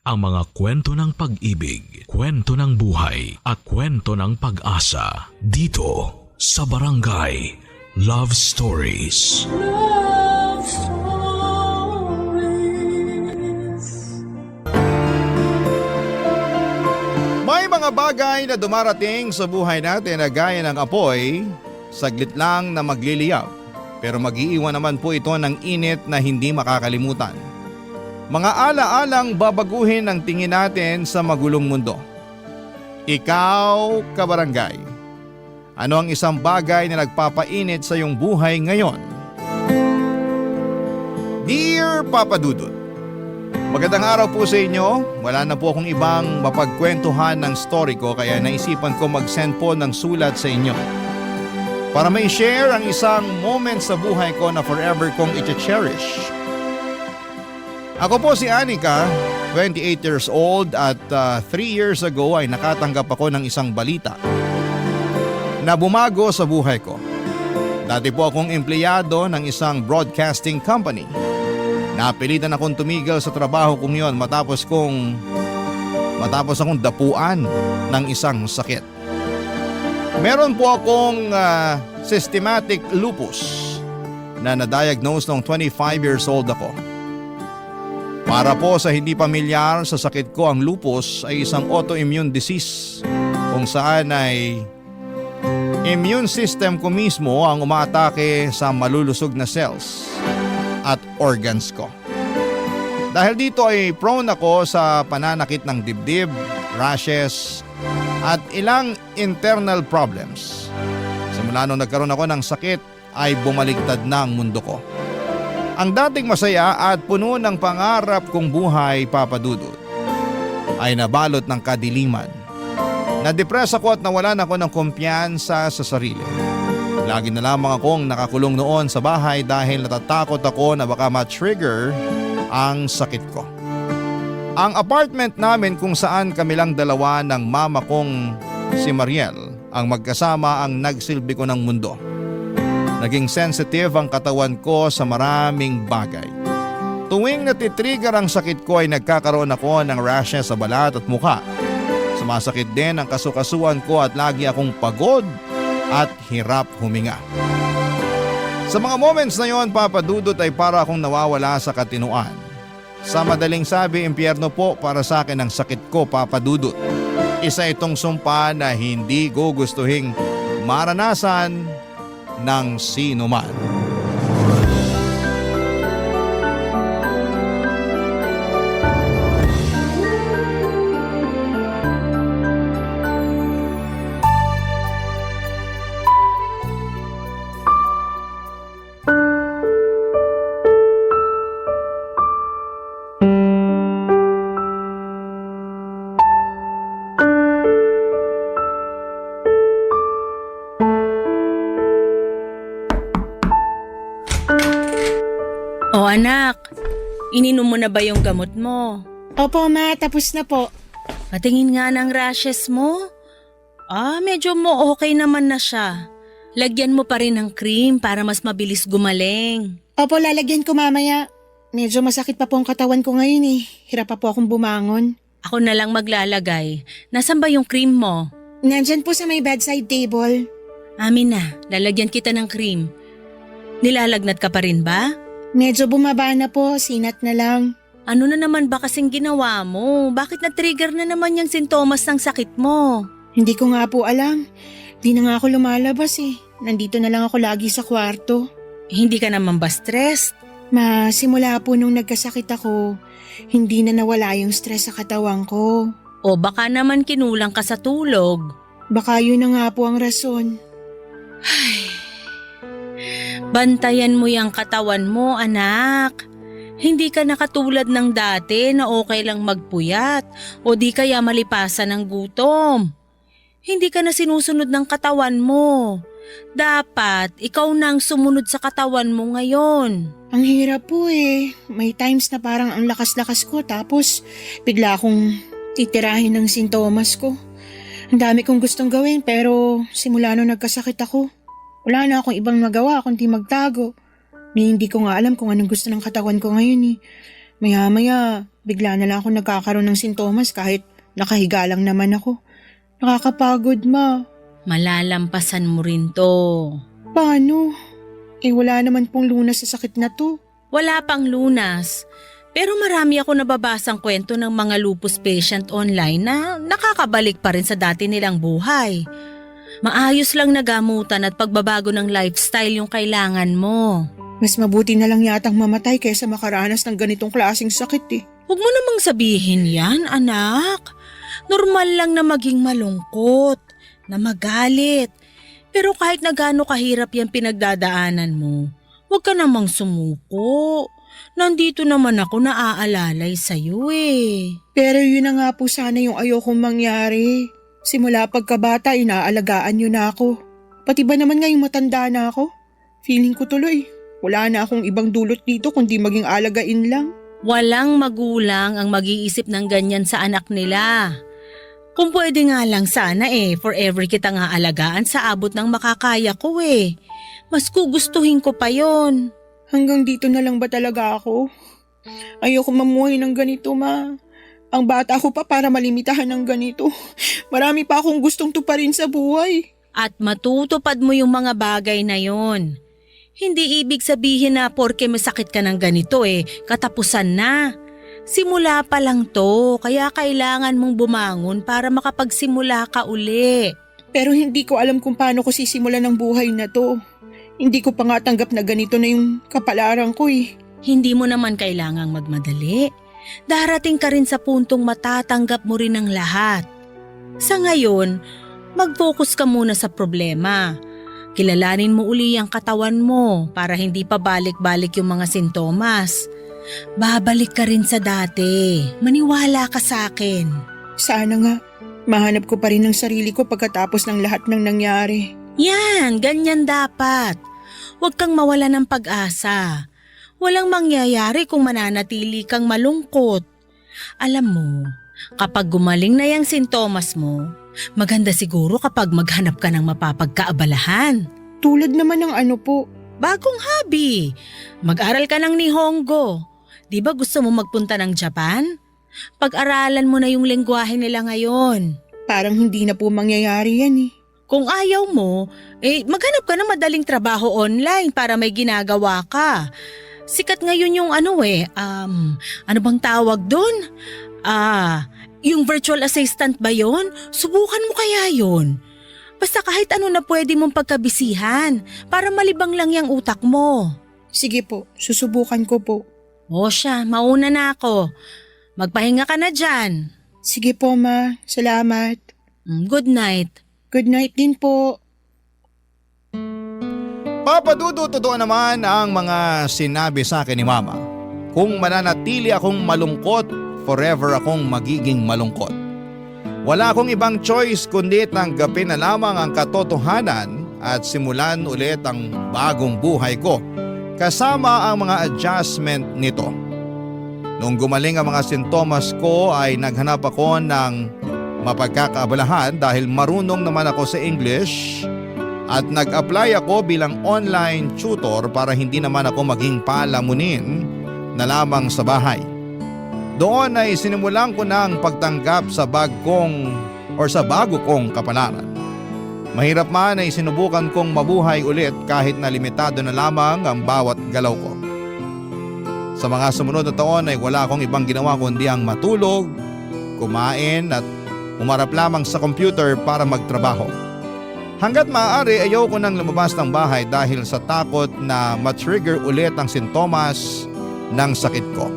ang mga kwento ng pag-ibig, kwento ng buhay at kwento ng pag-asa dito sa Barangay Love Stories. Love Stories. May mga bagay na dumarating sa buhay natin na gaya ng apoy, saglit lang na magliliyab, pero mag-iiwan naman po ito ng init na hindi makakalimutan. Mga ala-alang babaguhin ang tingin natin sa magulong mundo. Ikaw, kabarangay, ano ang isang bagay na nagpapainit sa iyong buhay ngayon? Dear Papa Dudut, magandang araw po sa inyo. Wala na po akong ibang mapagkwentuhan ng story ko kaya naisipan ko mag-send po ng sulat sa inyo. Para may share ang isang moment sa buhay ko na forever kong i-cherish. Ako po si Anika, 28 years old at 3 years ago ay nakatanggap ako ng isang balita na bumago sa buhay ko. Dati po akong empleyado ng isang broadcasting company. Napilitan akong tumigil sa trabaho kong yon matapos akong dapuan ng isang sakit. Meron po akong systematic lupus na na-diagnose noong 25 years old ako. Para po sa hindi pamilyar sa sakit ko, ang lupus ay isang autoimmune disease kung saan ay immune system ko mismo ang umaatake sa malulusog na cells at organs ko. Dahil dito ay prone ako sa pananakit ng dibdib, rashes at ilang internal problems. Simula nung nagkaroon ako ng sakit ay bumaligtad na ang mundo ko. Ang dating masaya at puno ng pangarap kong buhay, Papa Dudut, ay nabalot ng kadiliman. Na-depress ako at nawalan ako ng kumpiyansa sa sarili. Lagi na lamang akong nakakulong noon sa bahay dahil natatakot ako na baka ma-trigger ang sakit ko. Ang apartment namin kung saan kami lang dalawa ng mama kong si Mariel ang magkasama ang nagsilbi ko ng mundo. Naging sensitive ang katawan ko sa maraming bagay. Tuwing natitrigger ang sakit ko ay nagkakaroon ako ng rashes sa balat at mukha. Sumasakit din ang kasukasuan ko at lagi akong pagod at hirap huminga. Sa mga moments na yon, Papa Dudut, ay para akong nawawala sa katinuan. Sa madaling sabi, impyerno po para sa akin ang sakit ko, Papa Dudut. Isa itong sumpa na hindi gugustuhing maranasan ng sino man. O anak, ininom mo na ba yung gamot mo? Opo, ma. Tapos na po. Patingin nga ng rashes mo. Medyo mo okay naman na siya. Lagyan mo pa rin ng cream para mas mabilis gumaling. Opo, lalagyan ko mamaya. Medyo masakit pa po ang katawan ko ngayon eh. Hirap pa po akong bumangon. Ako na lang maglalagay. Nasaan ba yung cream mo? Nandyan po sa may bedside table. Amin na, lalagyan kita ng cream. Nilalagnat ka pa rin ba? Medyo bumaba na po, sinat na lang. Ano na naman ba kasing ginawa mo? Bakit na-trigger na naman yung sintomas ng sakit mo? Hindi ko nga po alam. Di na nga ako lumalabas eh. Nandito na lang ako lagi sa kwarto. Hindi ka naman ba stressed? Ma, simula po nung nagkasakit ako, hindi na nawala yung stress sa katawan ko. O baka naman kinulang ka sa tulog? Baka yun na nga po ang rason. Bantayan mo yung katawan mo, anak. Hindi ka na katulad ng dati na okay lang magpuyat o di kaya malipasan ng gutom. Hindi ka na sinusunod ng katawan mo. Dapat ikaw na ang sumunod sa katawan mo ngayon. Ang hirap po eh. May times na parang ang lakas-lakas ko tapos bigla akong titirahin ng sintomas ko. Ang dami kong gustong gawin pero simula nung nagkasakit ako, wala na akong ibang magawa kundi magtago. Hindi ko nga alam kung anong gusto ng katawan ko ngayon eh. Maya-maya, bigla na lang ako nagkakaroon ng sintomas kahit nakahiga lang naman ako. Nakakapagod, ma. Malalampasan mo rin to. Paano? Wala naman pong lunas sa sakit na to. Wala pang lunas. Pero marami ako nababasang kwento ng mga lupus patient online na nakakabalik pa rin sa dati nilang buhay. Maayos lang na gamutan at pagbabago ng lifestyle yung kailangan mo. Mas mabuti na lang yatang mamatay kaysa makaranas ng ganitong klaseng sakit eh. Huwag mo namang sabihin yan, anak. Normal lang na maging malungkot, na magalit. Pero kahit na gaano kahirap yung pinagdadaanan mo, huwag ka namang sumuko. Nandito naman ako na aalalay sa'yo eh. Pero yun na nga po sana yung ayokong mangyari. Simula pagkabata, inaalagaan niyo na ako. Pati ba naman ngayong matanda na ako? Feeling ko tuloy, wala na akong ibang dulot dito kundi maging alagain lang. Walang magulang ang mag-iisip ng ganyan sa anak nila. Kung pwede nga lang sana forever kita nga alagaan sa abot ng makakaya ko eh. Mas gugustuhin ko pa yon. Hanggang dito na lang ba talaga ako? Ayoko mamuhay ng ganito, ma. Ang bata ko pa para malimitahan ng ganito. Marami pa akong gustong tuparin sa buhay. At matutupad mo yung mga bagay na yon. Hindi ibig sabihin na porke masakit ka ng ganito katapusan na. Simula pa lang to, kaya kailangan mong bumangon para makapagsimula ka uli. Pero hindi ko alam kung paano ko sisimulan ng buhay na to. Hindi ko pa nga tanggap na ganito na yung kapalaran ko eh. Hindi mo naman kailangang magmadali. Darating ka rin sa puntong matatanggap mo rin ang lahat. Sa ngayon, mag-focus ka muna sa problema. Kilalanin mo uli ang katawan mo para hindi pa balik-balik yung mga sintomas. Babalik ka rin sa dati. Maniwala ka sa akin. Sana nga, mahanap ko pa rin ang sarili ko pagkatapos ng lahat ng nangyari. Yan, ganyan dapat. Huwag kang mawala ng pag-asa. Walang mangyayari kung mananatili kang malungkot. Alam mo, kapag gumaling na yung sintomas mo, maganda siguro kapag maghanap ka ng mapapagkaabalahan. Tulad naman ng ano po? Bagong hobby. Mag-aral ka ng Nihongo. Di ba gusto mo magpunta ng Japan? Pag-aralan mo na yung lengguwahe nila ngayon. Parang hindi na po mangyayari yan eh. Kung ayaw mo, maghanap ka ng madaling trabaho online para may ginagawa ka. Sikat ngayon yung ano bang tawag doon? Yung virtual assistant ba yon? Subukan mo kaya yon. Basta kahit ano na pwede mong pagkabisihan para malibang lang yung utak mo. Sige po, susubukan ko po. O siya, mauna na ako. Magpahinga ka na dyan. Sige po, ma. Salamat. Good night. Good night din po. Papadudo, totoo naman ang mga sinabi sa akin ni Mama. Kung mananatili akong malungkot, forever akong magiging malungkot. Wala akong ibang choice kundi tanggapin na lamang ang katotohanan at simulan ulit ang bagong buhay ko kasama ang mga adjustment nito. Nung gumaling ang mga sintomas ko ay naghanap ako ng mapagkakaabalahan dahil marunong naman ako sa English at nag-apply ako bilang online tutor para hindi naman ako maging palamunin na lamang sa bahay. Doon ay sinimulan ko na ang pagtanggap sa bago kong kapalaran. Mahirap man ay sinubukan kong mabuhay ulit kahit na limitado na lamang ang bawat galaw ko. Sa mga sumunod na taon ay wala akong ibang ginawa kundi ang matulog, kumain at umarap lamang sa computer para magtrabaho. Hanggat maaari ayaw ko nang lumabas ng bahay dahil sa takot na matrigger ulit ang sintomas ng sakit ko.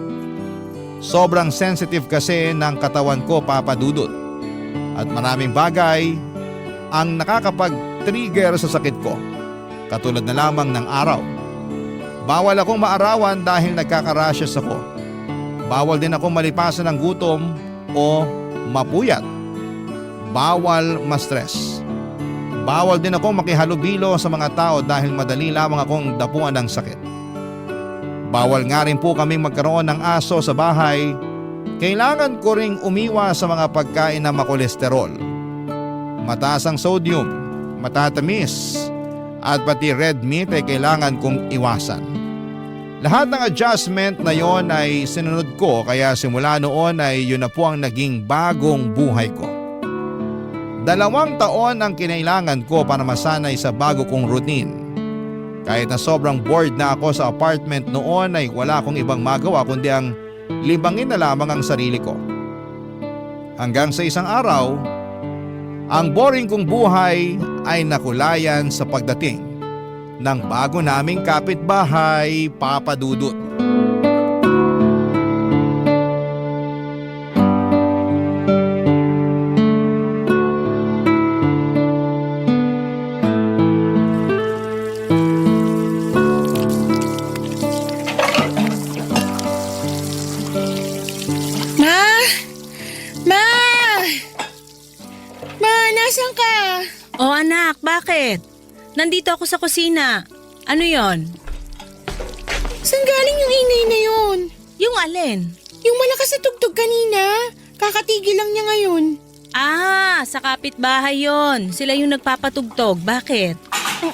Sobrang sensitive kasi ng katawan ko, Papa Dudut. At maraming bagay ang nakakapag-trigger sa sakit ko. Katulad na lamang ng araw. Bawal akong maarawan dahil nagkaka-rashes ako. Bawal din akong malipasan ng gutom o mapuyat. Bawal ma-stress. Bawal din akong makihalubilo sa mga tao dahil madali lamang akong dapuan ng sakit. Bawal nga rin po kaming magkaroon ng aso sa bahay. Kailangan ko ring umiwas sa mga pagkain na makolesterol. Mataas ang sodium, matatamis, at pati red meat ay kailangan kong iwasan. Lahat ng adjustment na yon ay sinunod ko kaya simula noon ay yun na po ang naging bagong buhay ko. 2 taon ang kinailangan ko para masanay sa bago kong routine. Kahit na sobrang bored na ako sa apartment noon ay wala akong ibang magawa kundi ang libangin na lamang ang sarili ko. Hanggang sa isang araw, ang boring kong buhay ay nakulayan sa pagdating ng bago naming kapitbahay, Papa Dudut. Nasaan ka? O anak, bakit? Nandito ako sa kusina. Ano yon? Saan galing yung ingay na yun? Yung alin? Yung malakas na tugtog kanina. Kakatigil lang niya ngayon. Sa kapitbahay yon. Sila yung nagpapatugtog. Bakit?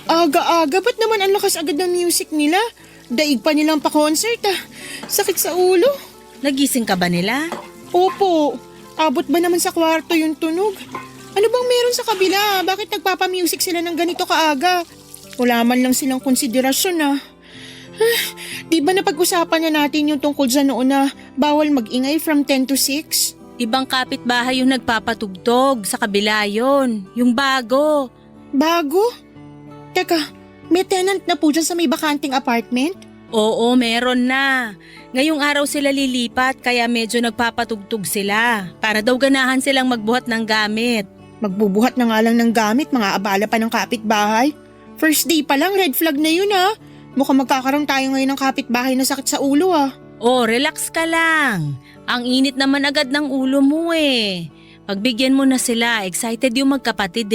Ang aga-aga, ba't naman ang lakas agad ng music nila? Daig pa nilang pa-concert Sakit sa ulo. Nagising ka ba nila? Opo, abot ba naman sa kwarto yung tunog? Ano bang meron sa kabila? Bakit nagpapa-music sila ng ganito kaaga? Wala man lang silang konsiderasyon Di ba napag-usapan na natin yung tungkol sa noon na bawal mag-ingay from 10 to 6? Ibang kapitbahay yung nagpapatugtog. Sa kabila yon. Yung bago. Bago? Teka, may tenant na po dyan sa may bakanting apartment? Oo, meron na. Ngayong araw sila lilipat kaya medyo nagpapatugtog sila. Para daw ganahan silang magbuhat ng gamit. Magbubuhat na nga lang ng gamit, mga abala pa ng kapitbahay. First day pa lang, red flag na yun Mukhang magkakaroon tayo ngayon ng kapitbahay na sakit sa ulo Oh, relax ka lang. Ang init naman agad ng ulo mo Pagbigyan mo na sila, excited yung magkapatid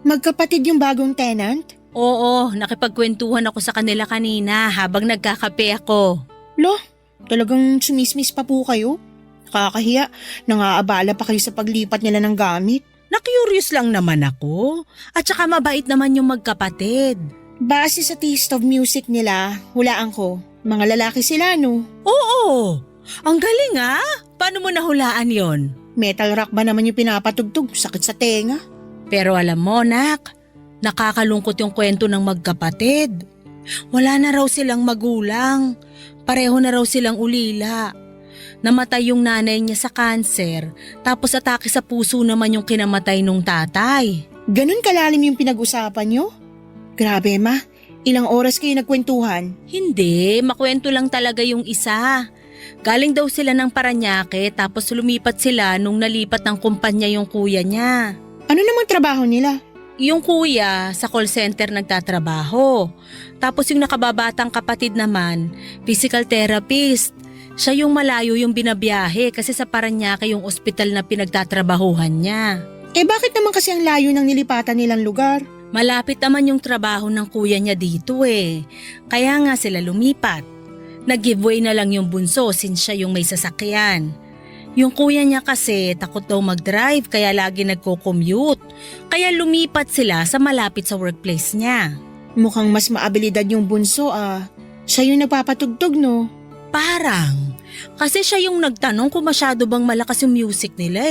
Magkapatid yung bagong tenant? Oo, nakipagkwentuhan ako sa kanila kanina habang nagkakape ako. Lo, talagang sumismis pa po kayo? Nakakahiya, nangaabala pa kayo sa paglipat nila ng gamit. Na-curious lang naman ako. At saka mabait naman yung magkapatid. Base sa taste of music nila, hulaan ko. Mga lalaki sila, no? Oo! Ang galing Paano mo nahulaan yon? Metal rock ba naman yung pinapatugtog? Sakit sa tenga. Pero alam mo, nak, nakakalungkot yung kwento ng magkapatid. Wala na raw silang magulang. Pareho na raw silang ulila. Namatay yung nanay niya sa kanser, tapos atake sa puso naman yung kinamatay nung tatay. Ganun kalalim yung pinag-usapan nyo? Grabe ma, ilang oras kayo nagkwentuhan? Hindi, makwento lang talaga yung isa. Galing daw sila ng Paranaque tapos lumipat sila nung nalipat ng kumpanya yung kuya niya. Ano namang trabaho nila? Yung kuya sa call center nagtatrabaho. Tapos yung nakababatang kapatid naman, physical therapist. Siya yung malayo yung binabiyahe kasi sa Paranaque yung ospital na pinagtatrabahuhan niya. Bakit naman kasi ang layo ng nilipatan nilang lugar? Malapit naman yung trabaho ng kuya niya dito Kaya nga sila lumipat. Nag-giveaway na lang yung bunso since siya yung may sasakyan. Yung kuya niya kasi takot daw mag-drive kaya lagi nagko-commute. Kaya lumipat sila sa malapit sa workplace niya. Mukhang mas maabilidad yung bunso Siya yung nagpapatugtog no? Parang. Kasi siya yung nagtanong kung masyado bang malakas yung music nila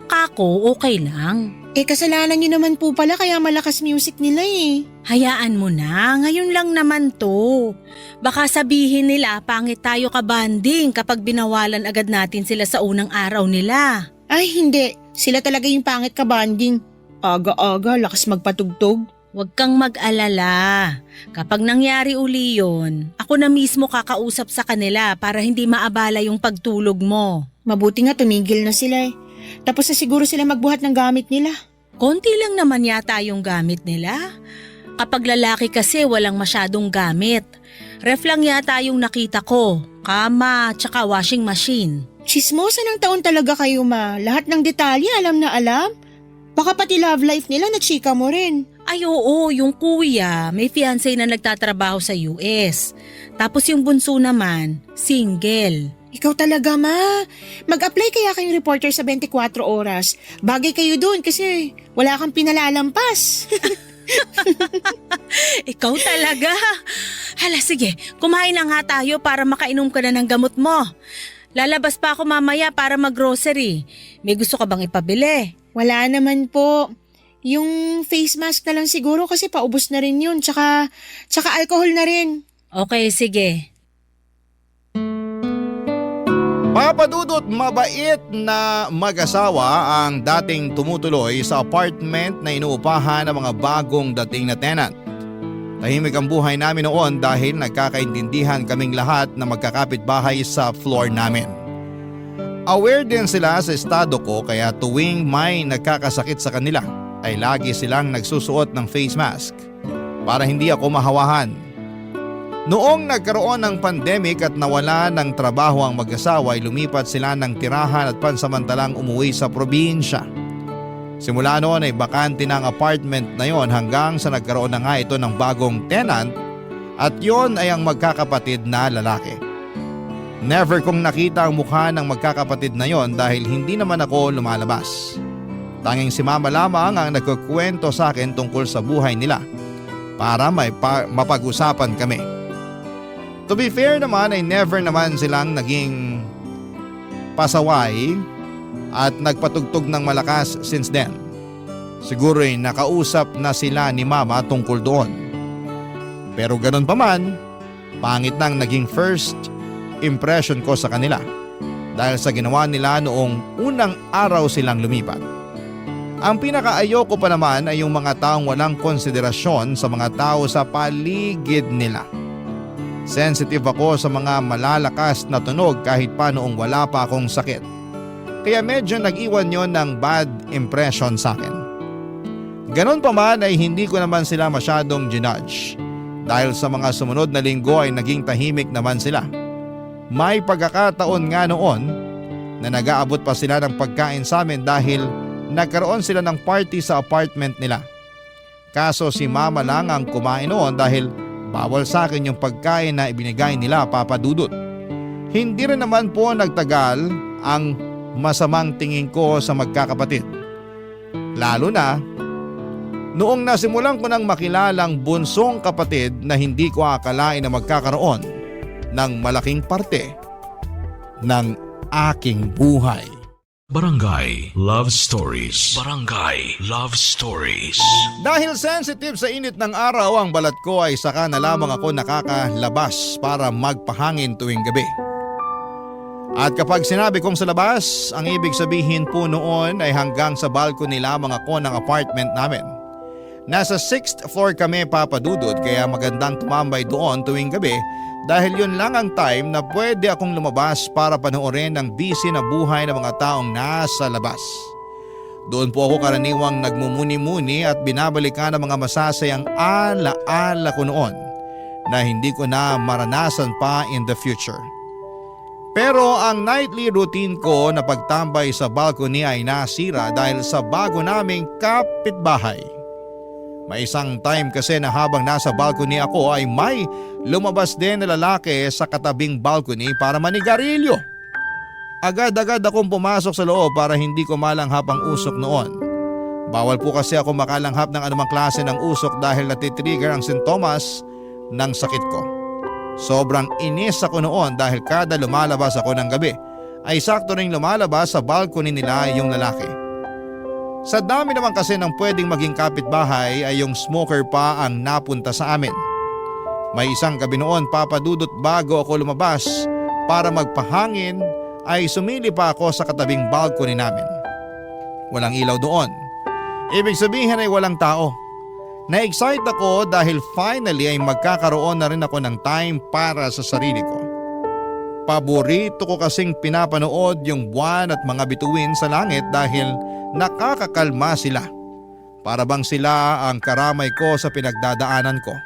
Kako, okay lang. Kasalanan niyo naman po pala kaya malakas music nila Hayaan mo na, ngayon lang naman to. Baka sabihin nila pangit tayo kabanding kapag binawalan agad natin sila sa unang araw nila. Ay hindi, sila talaga yung pangit kabanding. Aga-aga, lakas magpatugtog. Huwag kang mag-alala. Kapag nangyari uli yun, ako na mismo kakausap sa kanila para hindi maabala yung pagtulog mo. Mabuti nga tumigil na sila Tapos na siguro sila magbuhat ng gamit nila. Konti lang naman yata yung gamit nila. Kapag lalaki kasi walang masyadong gamit. Ref lang yata yung nakita ko, kama tsaka washing machine. Chismosa ng taon talaga kayo ma. Lahat ng detalye alam na alam. Baka pati love life nila na chika mo rin. Ay oo, yung kuya may fiancé na nagtatrabaho sa US. Tapos yung bunso naman, single. Ikaw talaga ma. Mag-apply kaya kayong reporter sa 24 oras. Bagay kayo doon kasi wala kang pinalalampas. Ikaw talaga. Hala, sige, kumain na nga tayo para makainom ka na ng gamot mo. Lalabas pa ako mamaya para mag-grocery. May gusto ka bang ipabili? Wala naman po. Yung face mask na lang siguro kasi paubos na rin yun. Tsaka alcohol na rin. Okay, sige. Papadudot, mabait na mag-asawa ang dating tumutuloy sa apartment na inuupahan ng mga bagong dating na tenant. Tahimik ang buhay namin noon dahil nagkakaintindihan kaming lahat na magkakapit-bahay sa floor namin. Aware din sila sa estado ko kaya tuwing may nagkakasakit sa kanila ay lagi silang nagsusuot ng face mask para hindi ako mahawahan. Noong nagkaroon ng pandemic at nawala ng trabaho ang mag-asawa ay lumipat sila ng tirahan at pansamantalang umuwi sa probinsya. Simula noon ay bakante na ang apartment na yon hanggang sa nagkaroon na nga ito ng bagong tenant at yon ay ang magkakapatid na lalaki. Never kong nakita ang mukha ng magkakapatid na yon dahil hindi naman ako lumalabas. Tanging si mama lamang ang nagkukwento sa akin tungkol sa buhay nila para mapag-usapan kami. To be fair naman ay never naman silang naging pasaway at nagpatugtog ng malakas since then. Siguro ay nakausap na sila ni mama tungkol doon. Pero ganun pa man, pangit nang naging first impression ko sa kanila dahil sa ginawa nila noong unang araw silang lumipat. Ang pinakaayoko pa naman ay yung mga taong walang konsiderasyon sa mga tao sa paligid nila. Sensitive ako sa mga malalakas na tunog kahit pa noong wala pa akong sakit. Kaya medyo nag-iwan yon ng bad impression sa akin. Ganon pa man ay hindi ko naman sila masyadong ginudge. Dahil sa mga sumunod na linggo ay naging tahimik naman sila. May pagkakataon nga noon na nag-aabot pa sila ng pagkain sa amin dahil nagkaroon sila ng party sa apartment nila. Kaso si mama lang ang kumain noon dahil bawal sa akin yung pagkain na ibinigay nila, Papa Dudut. Hindi rin naman po nagtagal ang masamang tingin ko sa magkakapatid. Lalo na noong nasimulan ko nang makilalang bunsong kapatid na hindi ko akalain na magkakaroon ng malaking parte ng aking buhay. Barangay Love Stories. Barangay Love Stories. Dahil sensitive sa init ng araw ang balat ko ay saka na lamang ako nakakalabas para magpahangin tuwing gabi. At kapag sinabi kong sa labas, ang ibig sabihin po noon ay hanggang sa balcony lamang ako ng apartment namin. Nasa 6th floor kami, Papa Dudut, kaya magandang tumambay doon tuwing gabi dahil yun lang ang time na pwede akong lumabas para panoorin ang busy na buhay ng mga taong nasa labas. Doon po ako karaniwang nagmumuni-muni at binabalikan ang mga masasayang ala-ala ko noon na hindi ko na maranasan pa in the future. Pero ang nightly routine ko na pagtambay sa balcony ay nasira dahil sa bago naming kapitbahay. May isang time kasi na habang nasa balcony ako ay may lumabas din na lalaki sa katabing balcony para manigarilyo. Agad-agad akong pumasok sa loob para hindi ko malanghap ang usok noon. Bawal po kasi ako makalanghap ng anumang klase ng usok dahil natitrigger ang sintomas ng sakit ko. Sobrang inis ako noon dahil kada lumalabas ako ng gabi ay sakto ring lumalabas sa balcony nila yung lalaki. Sa dami naman kasi ng pwedeng maging kapitbahay ay yung smoker pa ang napunta sa amin. May isang gabi noon, Papa Dudut, bago ako lumabas para magpahangin ay sumili pa ako sa katabing balcony namin. Walang ilaw doon. Ibig sabihin ay walang tao. Na-excite ako dahil finally ay magkakaroon na rin ako ng time para sa sarili ko. Paborito ko kasing pinapanood yung buwan at mga bituin sa langit dahil nakakakalma sila. Para bang sila ang karamay ko sa pinagdadaanan ko.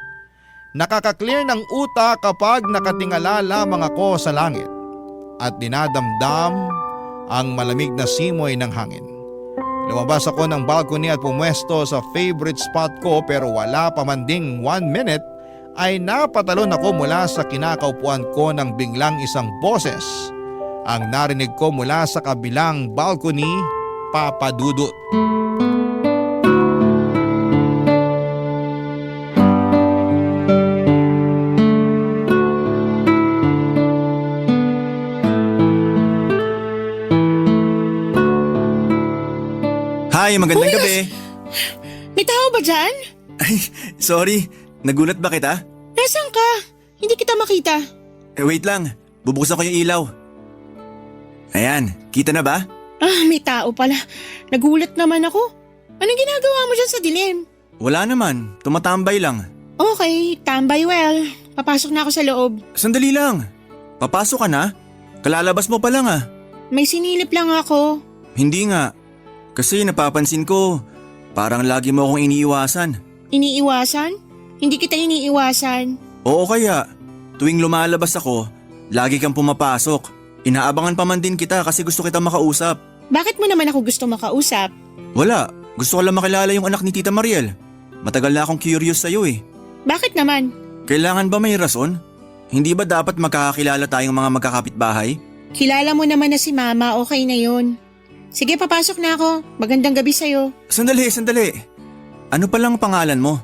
Nakaka-clear ng utak kapag nakatingala lamang ako sa langit at dinadamdam ang malamig na simoy ng hangin. Lumabas ako ng balcony at pumwesto sa favorite spot ko pero wala pa man ding 1 minute ay napatalon ako mula sa kinakaupuan ko ng biglang isang boses ang narinig ko mula sa kabilang balcony, Papa Dudut. Hi, magandang Uy, gabi. May tao ba dyan? Ay, sorry. Nagulat ba kita? Nasaan ka? Hindi kita makita. Wait lang. Bubuksan ko yung ilaw. Ayan, kita na ba? May tao pala. Nagulat naman ako. Anong ginagawa mo dyan sa dilim? Wala naman. Tumatambay lang. Okay, tambay well. Papasok na ako sa loob. Sandali lang. Papasok ka na? Kalalabas mo pa lang ah. May sinilip lang ako. Hindi nga. Kasi napapansin ko, parang lagi mo akong iniiwasan. Iniiwasan? Hindi kita iniiwasan. Oo kaya, tuwing lumalabas ako, lagi kang pumapasok. Inaabangan pa man din kita kasi gusto kita makausap. Bakit mo naman ako gusto makausap? Wala, gusto ko lang makilala yung anak ni Tita Mariel. Matagal na akong curious sa'yo eh. Bakit naman? Kailangan ba may rason? Hindi ba dapat magkakakilala tayong mga magkakapitbahay? Kilala mo naman na si Mama, okay na yun. Sige, papasok na ako. Magandang gabi sa'yo. Sandali. Ano palang pangalan mo?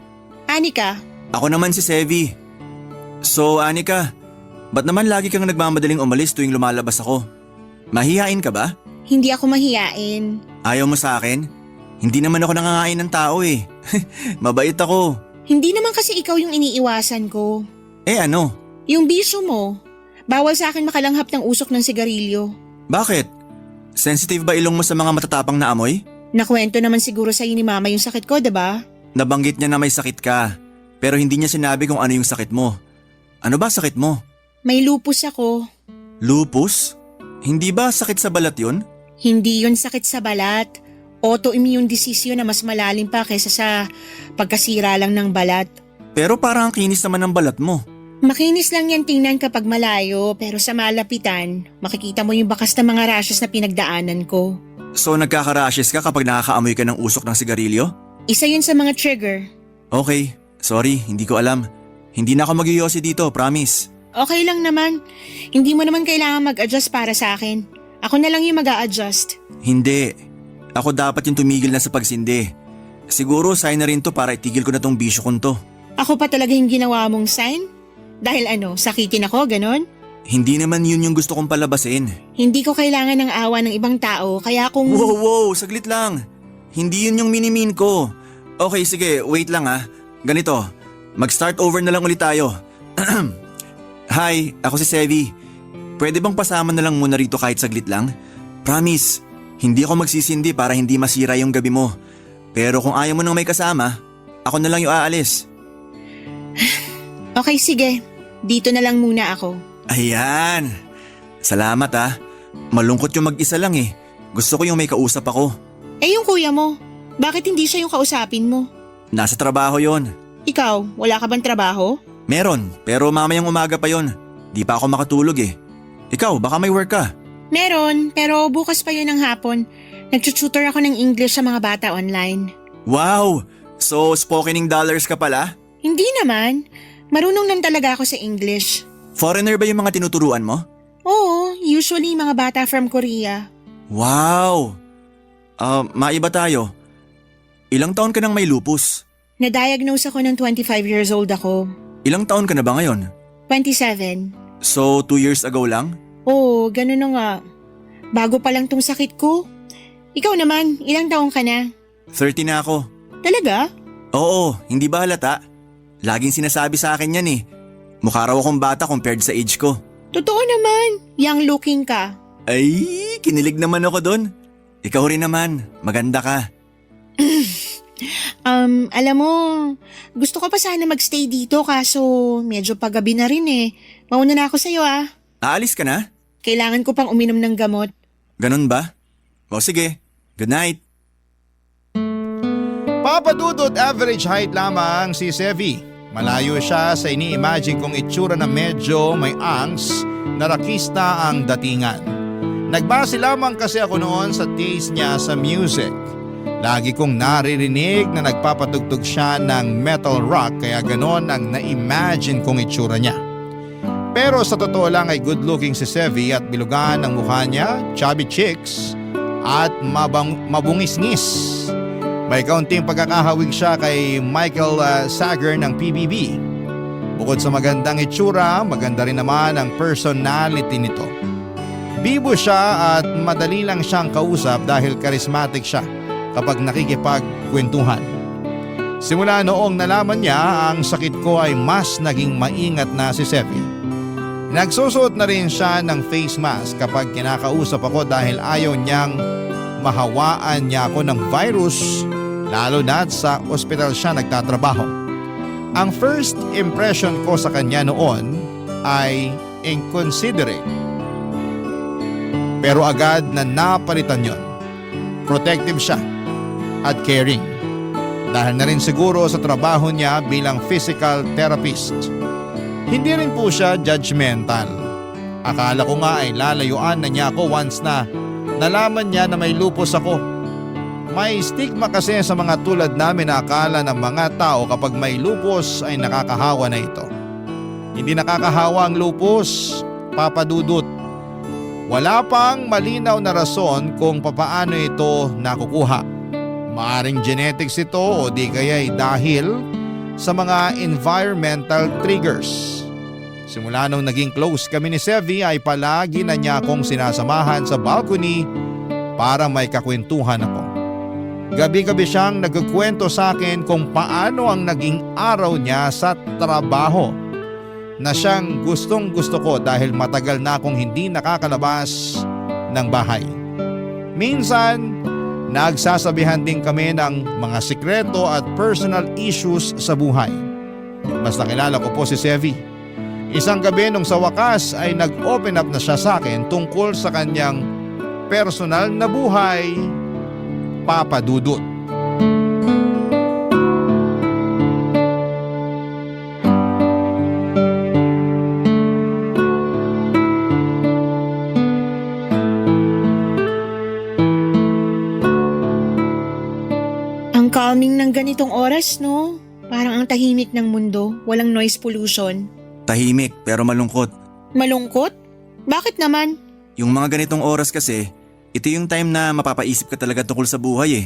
Anika, Ako naman si Sevi. So Anika, ba't naman lagi kang nagmamadaling umalis tuwing lumalabas ako? Mahihain ka ba? hindi ako mahiyain. Ayaw mo sa akin? Hindi naman ako nangangain ng tao eh. Mabait ako. Hindi naman kasi ikaw yung iniiwasan ko. Eh ano? Yung bisyo mo. Bawal sa akin makalanghap ng usok ng sigarilyo. Bakit? Sensitive ba ilong mo sa mga matatapang na amoy? Nakwento naman siguro sa'yo ni Mama yung sakit ko, diba? Nabanggit niya na may sakit ka, pero hindi niya sinabi kung ano yung sakit mo. Ano ba sakit mo? May lupus ako. Lupus? Hindi ba sakit sa balat yun? Hindi yun sakit sa balat. Autoimmune disease yun na mas malalim pa kaysa sa pagkasira lang ng balat. Pero parang ang kinis naman ng balat mo. Makinis lang yan tingnan kapag malayo, pero sa malapitan, makikita mo yung bakas ng mga rashes na pinagdaanan ko. So nagkaka-rashes ka kapag nakakaamoy ka ng usok ng sigarilyo? Isa yun sa mga trigger. Okay, sorry, hindi ko alam. Hindi na ako magyoyosi dito, promise. Okay lang naman. Hindi mo naman kailangan mag-adjust para sa akin. Ako na lang yung mag-a-adjust. Hindi. Ako dapat yung tumigil na sa pagsindi. Siguro sign na rin to para itigil ko na tong bisyo kong to. Ako pa talaga yung ginawa mong sign? Dahil sakitin ako, ganon? Hindi naman yun yung gusto kong palabasin. Hindi ko kailangan ng awa ng ibang tao, kaya kung… Wow, saglit lang. Hindi yun yung minimin ko. Okay, sige, wait lang ah. Ganito, mag-start over na lang ulit tayo. Hi, ako si Sevi. Pwede bang pasama na lang muna rito kahit saglit lang? Promise, hindi ako magsisindi para hindi masira yung gabi mo. Pero kung ayaw mo nang may kasama, ako na lang yung aalis. Okay, sige. Dito na lang muna ako. Ayan. Salamat ah. Malungkot yung mag-isa lang eh. Gusto ko yung may kausap ako. Eh yung kuya mo, bakit hindi siya yung kausapin mo? Nasa trabaho yon. Ikaw, wala ka bang trabaho? Meron, pero mamayang umaga pa yon. Di pa ako makatulog eh. Ikaw, baka may work ka. Meron, pero bukas pa yun ng hapon. Nagtututor ako ng English sa mga bata online. Wow! So spokening dollars ka pala? Hindi naman. Marunong lang talaga ako sa English. Foreigner ba yung mga tinuturuan mo? Oo, usually mga bata from Korea. Wow! Maiba tayo. Ilang taon ka nang may lupus? Na-diagnose ako ng 25 years old ako. Ilang taon ka na ba ngayon? 27. So 2 years ago lang? Oo, ganun na nga. Bago pa lang tong sakit ko. Ikaw naman, ilang taong ka na? 30 na ako. Talaga? Oo, hindi ba halata? Laging sinasabi sa akin yan eh. Mukha raw akong bata compared sa age ko. Totoo naman, young looking ka. Ay, kinilig naman ako dun. Ikaw rin naman, maganda ka. Alam mo, gusto ko pa sana magstay dito kaso medyo paggabi na rin eh. Mauna na ako sa'yo ah. Aalis ka na? Kailangan ko pang uminom ng gamot. Ganun ba? O sige, good night. Papadudot average height lamang si Sevi. Malayo siya sa ini-imagine kong itsura na medyo may angst na rakista ang datingan. Nagbase lamang kasi ako noon sa taste niya sa music. Lagi kong naririnig na nagpapatugtog siya ng metal rock kaya ganon ang na-imagine kong itsura niya. Pero sa totoo lang ay good looking si Sevi at bilugan ang mukha niya, chubby cheeks at mabungis-ngis. May kaunting pagkakahawig siya kay Michael Sager ng PBB. Bukod sa magandang itsura, maganda rin naman ang personality nito. Bibo siya at madali lang siyang kausap dahil charismatic siya. kapag nakikipagkwentuhan. Simula noong nalaman niya ang sakit ko ay mas naging maingat na si Sevi. Nagsusuot na rin siya ng face mask kapag kinakausap ako dahil ayaw niyang mahawaan niya ako ng virus, lalo na sa ospital siya nagtatrabaho. Ang first impression ko sa kanya noon ay inconsiderate. Pero agad na napalitan yon. Protective siya at caring. Dahil na rin siguro sa trabaho niya bilang physical therapist. Hindi rin po siya judgmental. Akala ko nga ay lalayuan na niya ako once na nalaman niya na may lupus ako. May stigma kasi sa mga tulad namin na akala ng mga tao kapag may lupus ay nakakahawa na ito. Hindi nakakahawa ang lupus, Papa Dudut. Wala pang malinaw na rason kung papaano ito nakukuha. Maaring genetics ito o di kaya'y dahil sa mga environmental triggers. Simula nung naging close kami ni Sevi ay palagi na niya akong sinasamahan sa balcony para may kakwentuhan ako. Gabi-gabi siyang nagkukwento sa akin kung paano ang naging araw niya sa trabaho na siyang gustong gusto ko dahil matagal na akong hindi nakakalabas ng bahay. Minsan, nagsasabihan din kami ng mga sikreto at personal issues sa buhay. Mas nakilala ko po si Sevi. Isang gabi nung sa wakas ay nag-open up na siya sa akin tungkol sa kanyang personal na buhay, Papa Dudut. Ang calming ng ganitong oras, no? Parang ang tahimik ng mundo, walang noise pollution. Tahimik pero malungkot. Malungkot? Bakit naman? Yung mga ganitong oras kasi, ito yung time na mapapaisip ka talaga tungkol sa buhay eh.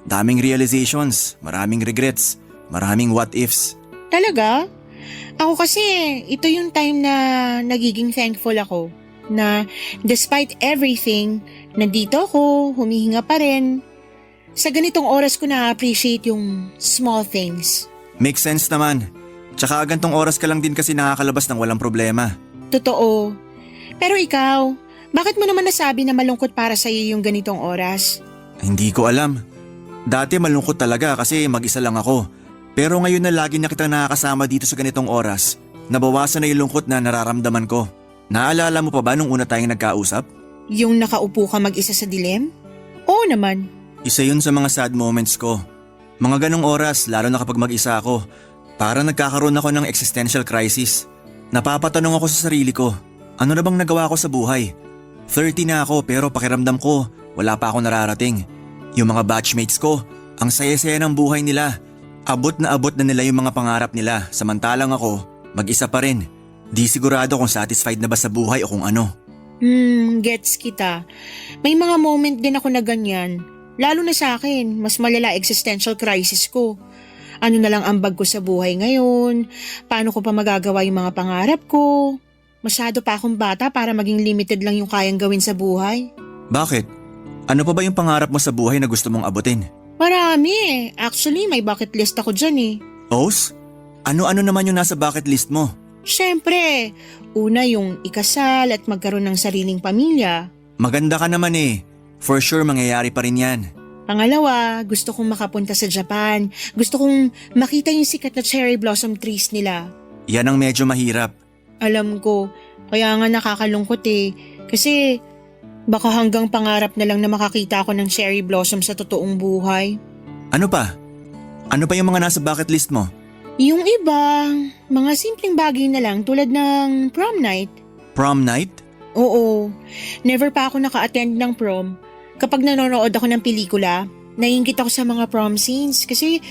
Daming realizations, maraming regrets, maraming what ifs. Talaga? Ako kasi, ito yung time na nagiging thankful ako. Na despite everything, nandito ako, humihinga pa rin. Sa ganitong oras ko na-appreciate yung small things. Makes sense naman. Tsaka gantong oras ka lang din kasi nakakalabas ng walang problema. Totoo. Pero ikaw, bakit mo naman nasabi na malungkot para sa'yo yung ganitong oras? Hindi ko alam. Dati malungkot talaga kasi mag-isa lang ako. Pero ngayon na lagi na kitang nakakasama dito sa ganitong oras, nabawasan na yung lungkot na nararamdaman ko. Naalala mo pa ba nung una tayong nagkausap? Yung nakaupo ka mag-isa sa dilim? Oo naman. Isa yun sa mga sad moments ko. Mga ganong oras, lalo na kapag mag-isa ako, para nagkakaroon ako ng existential crisis. Napapatanong ako sa sarili ko, ano na bang nagawa ko sa buhay? 30 na ako pero pakiramdam ko, wala pa ako nararating. Yung mga batchmates ko, ang saya-saya ng buhay nila. Abot na nila yung mga pangarap nila, samantalang ako, mag-isa pa rin. Di sigurado kung satisfied na ba sa buhay o kung ano. Gets kita. May mga moment din ako na ganyan. Lalo na sa akin, mas malala existential crisis ko. Ano na lang ambag ko sa buhay ngayon? Paano ko pa magagawa yung mga pangarap ko? Masyado pa akong bata para maging limited lang yung kayang gawin sa buhay. Bakit? Ano pa ba yung pangarap mo sa buhay na gusto mong abutin? Marami eh. Actually, may bucket list ako dyan eh. Os? Ano-ano naman yung nasa bucket list mo? Siyempre, una yung ikasal at magkaroon ng sariling pamilya. Maganda ka naman eh. For sure mangyayari pa rin yan. Pangalawa, gusto kong makapunta sa Japan. Gusto kong makita yung sikat na cherry blossom trees nila. Yan ang medyo mahirap. Alam ko, kaya nga nakakalungkot eh. Kasi baka hanggang pangarap na lang na makakita ako ng cherry blossom sa totoong buhay. Ano pa? Ano pa yung mga nasa bucket list mo? Yung iba, mga simpleng bagay na lang tulad ng prom night. Prom night? Oo, never pa ako naka-attend ng prom. Kapag nanonood ako ng pelikula, naiinggit ako sa mga prom scenes kasi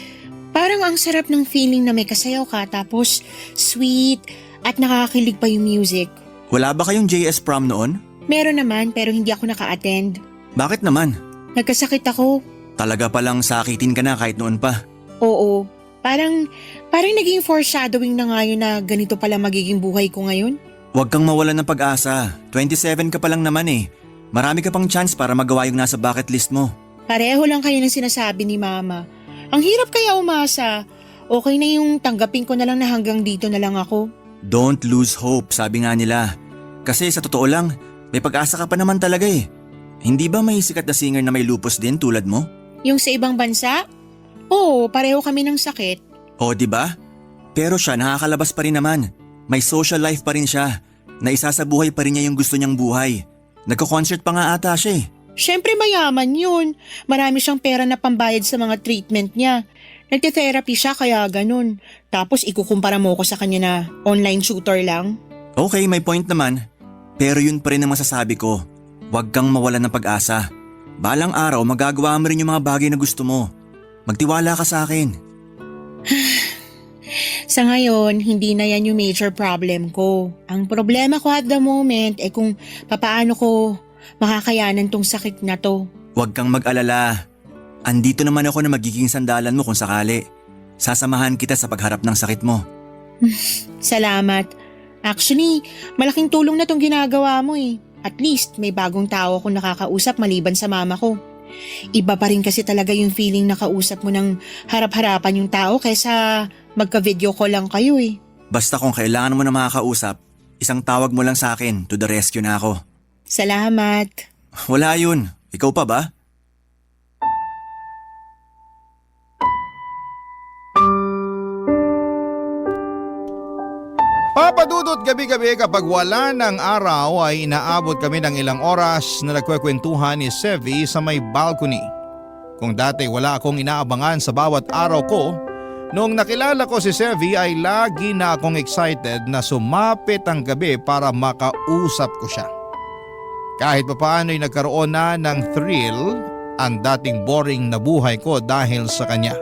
parang ang sarap ng feeling na may kasayaw ka tapos sweet at nakakakilig pa yung music. Wala ba kayong JS prom noon? Meron naman pero hindi ako naka-attend. Bakit naman? Nagkasakit ako. Talaga palang sakitin ka na kahit noon pa. Oo, parang naging foreshadowing na nga yun na ganito pala magiging buhay ko ngayon. Huwag kang mawalan ng pag-asa. 27 ka pa lang naman eh. Marami ka pang chance para magawa yung nasa bucket list mo. Pareho lang kayo ng sinasabi ni Mama. Ang hirap kaya umasa. Okay na yung tanggapin ko na lang na hanggang dito na lang ako. Don't lose hope, sabi nga nila. Kasi sa totoo lang, may pag-asa ka pa naman talaga eh. Hindi ba may sikat na singer na may lupus din tulad mo? Yung sa ibang bansa? Oo, pareho kami ng sakit. O di ba? Pero siya nakakalabas pa rin naman. May social life pa rin siya. Naisasabuhay pa rin niya yung gusto niyang buhay. Nagko-concert pa nga ata siya eh. Siyempre mayaman yun. Marami siyang pera na pambayad sa mga treatment niya. Nagte-therapy siya kaya ganun. Tapos ikukumpara mo ko sa kanya na online shooter lang. Okay, may point naman. Pero yun pa rin ang masasabi ko. Huwag kang mawalan ng pag-asa. Balang araw magagawa mo rin yung mga bagay na gusto mo. Magtiwala ka sa akin. Sa ngayon, hindi na yan yung major problem ko. Ang problema ko at the moment ay kung papaano ko makakayanan tong sakit na to. Huwag kang mag-alala. Andito naman ako na magiging sandalan mo kung sakali. Sasamahan kita sa pagharap ng sakit mo. Salamat. Actually, malaking tulong na tong ginagawa mo eh. At least may bagong tao akong nakakausap maliban sa mama ko. Iba pa rin kasi talaga yung feeling na kausap mo ng harap-harapan yung tao kaysa magka-video call lang kayo eh. Basta kung kailangan mo na makakausap, isang tawag mo lang sa akin, to the rescue na ako. Salamat. Wala yun. Ikaw pa ba? Papadudot gabi-gabi kapag wala ng araw ay inaabot kami ng ilang oras na nagkwekwentuhan ni Sevi sa may balcony. Kung dati wala akong inaabangan sa bawat araw ko, noong nakilala ko si Sevi ay lagi na akong excited na sumapit ang gabi para makausap ko siya. Kahit papaano ay nagkaroon na ng thrill ang dating boring na buhay ko dahil sa kanya.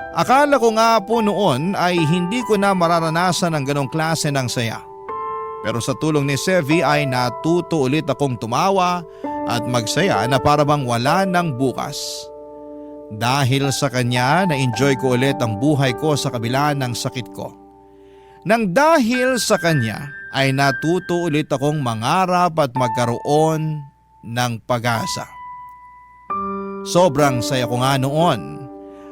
Akala ko nga po noon ay hindi ko na mararanasan ang ganong klase ng saya. Pero sa tulong ni Sevi ay natuto ulit akong tumawa at magsaya na para bang wala ng bukas. Dahil sa kanya na-enjoy ko ulit ang buhay ko sa kabila ng sakit ko. Nang dahil sa kanya ay natuto ulit akong mangarap at magkaroon ng pag-asa. Sobrang saya ko nga noon.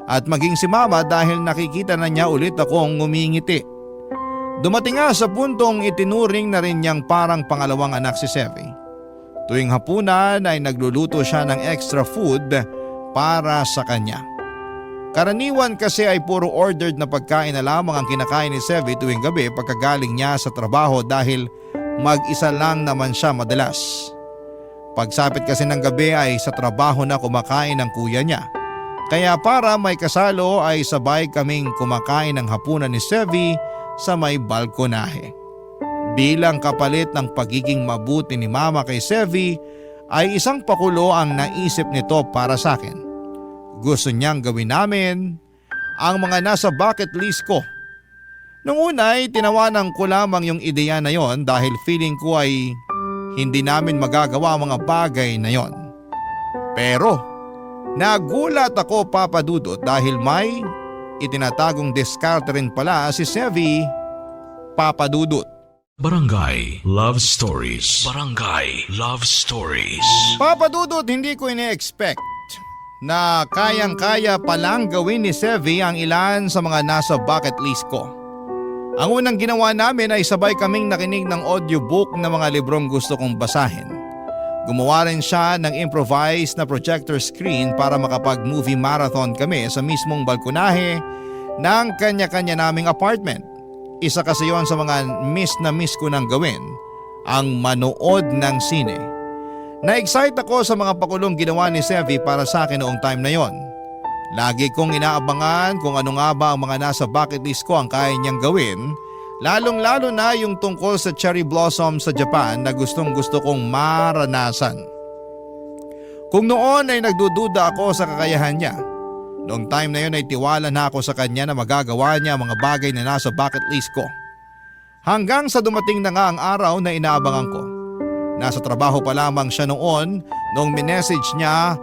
At maging si Mama dahil nakikita na niya ulit akong ngumingiti. Dumating nga sa puntong itinuring na rin niyang parang pangalawang anak si Sevi. Tuwing hapunan ay nagluluto siya ng extra food para sa kanya. Karaniwan kasi ay puro ordered na pagkain na lamang ang kinakain ni Sevi tuwing gabi pagkagaling niya sa trabaho dahil mag-isa lang naman siya madalas. Pagsapit kasi ng gabi ay sa trabaho na kumakain ng kuya niya. Kaya para may kasalo ay sabay kaming kumakain ng hapunan ni Sevi sa may balkonahe. Bilang kapalit ng pagiging mabuti ni Mama kay Sevi ay isang pakulo ang naisip nito para sa akin. Gusto niyang gawin namin ang mga nasa bucket list ko. Nung una ay tinawanan ko lamang yung ideya na yon dahil feeling ko ay hindi namin magagawa ang mga bagay na yon. Pero nagulat ako, Papa Dudut, dahil may itinatagong diskarte rin pala si Sevi, Papa Dudut. Barangay Love Stories. Barangay Love Stories. Papa Dudut, hindi ko ine-expect na kayang-kaya palang gawin ni Sevi ang ilan sa mga nasa bucket list ko. Ang unang ginawa namin ay sabay kaming nakinig ng audiobook ng mga librong gusto kong basahin. Gumawa rin siya ng improvised na projector screen para makapag-movie marathon kami sa mismong balkonahe ng kanya-kanya naming apartment. Isa kasi yon sa mga miss ko nang gawin, ang manood ng sine. Na-excite ako sa mga pakulong ginawa ni Sevi para sa akin noong time na yon. Lagi kong inaabangan kung ano nga ba ang mga nasa bucket list ko ang kaya niyang gawin, lalong-lalo na yung tungkol sa cherry blossom sa Japan na gustong-gusto kong maranasan. Kung noon ay nagdududa ako sa kakayahan niya, noong time na yun ay tiwala na ako sa kanya na magagawa niya ang mga bagay na nasa bucket list ko. Hanggang sa dumating na nga ang araw na inaabangan ko. Nasa trabaho pa lamang siya noon nung minessage niya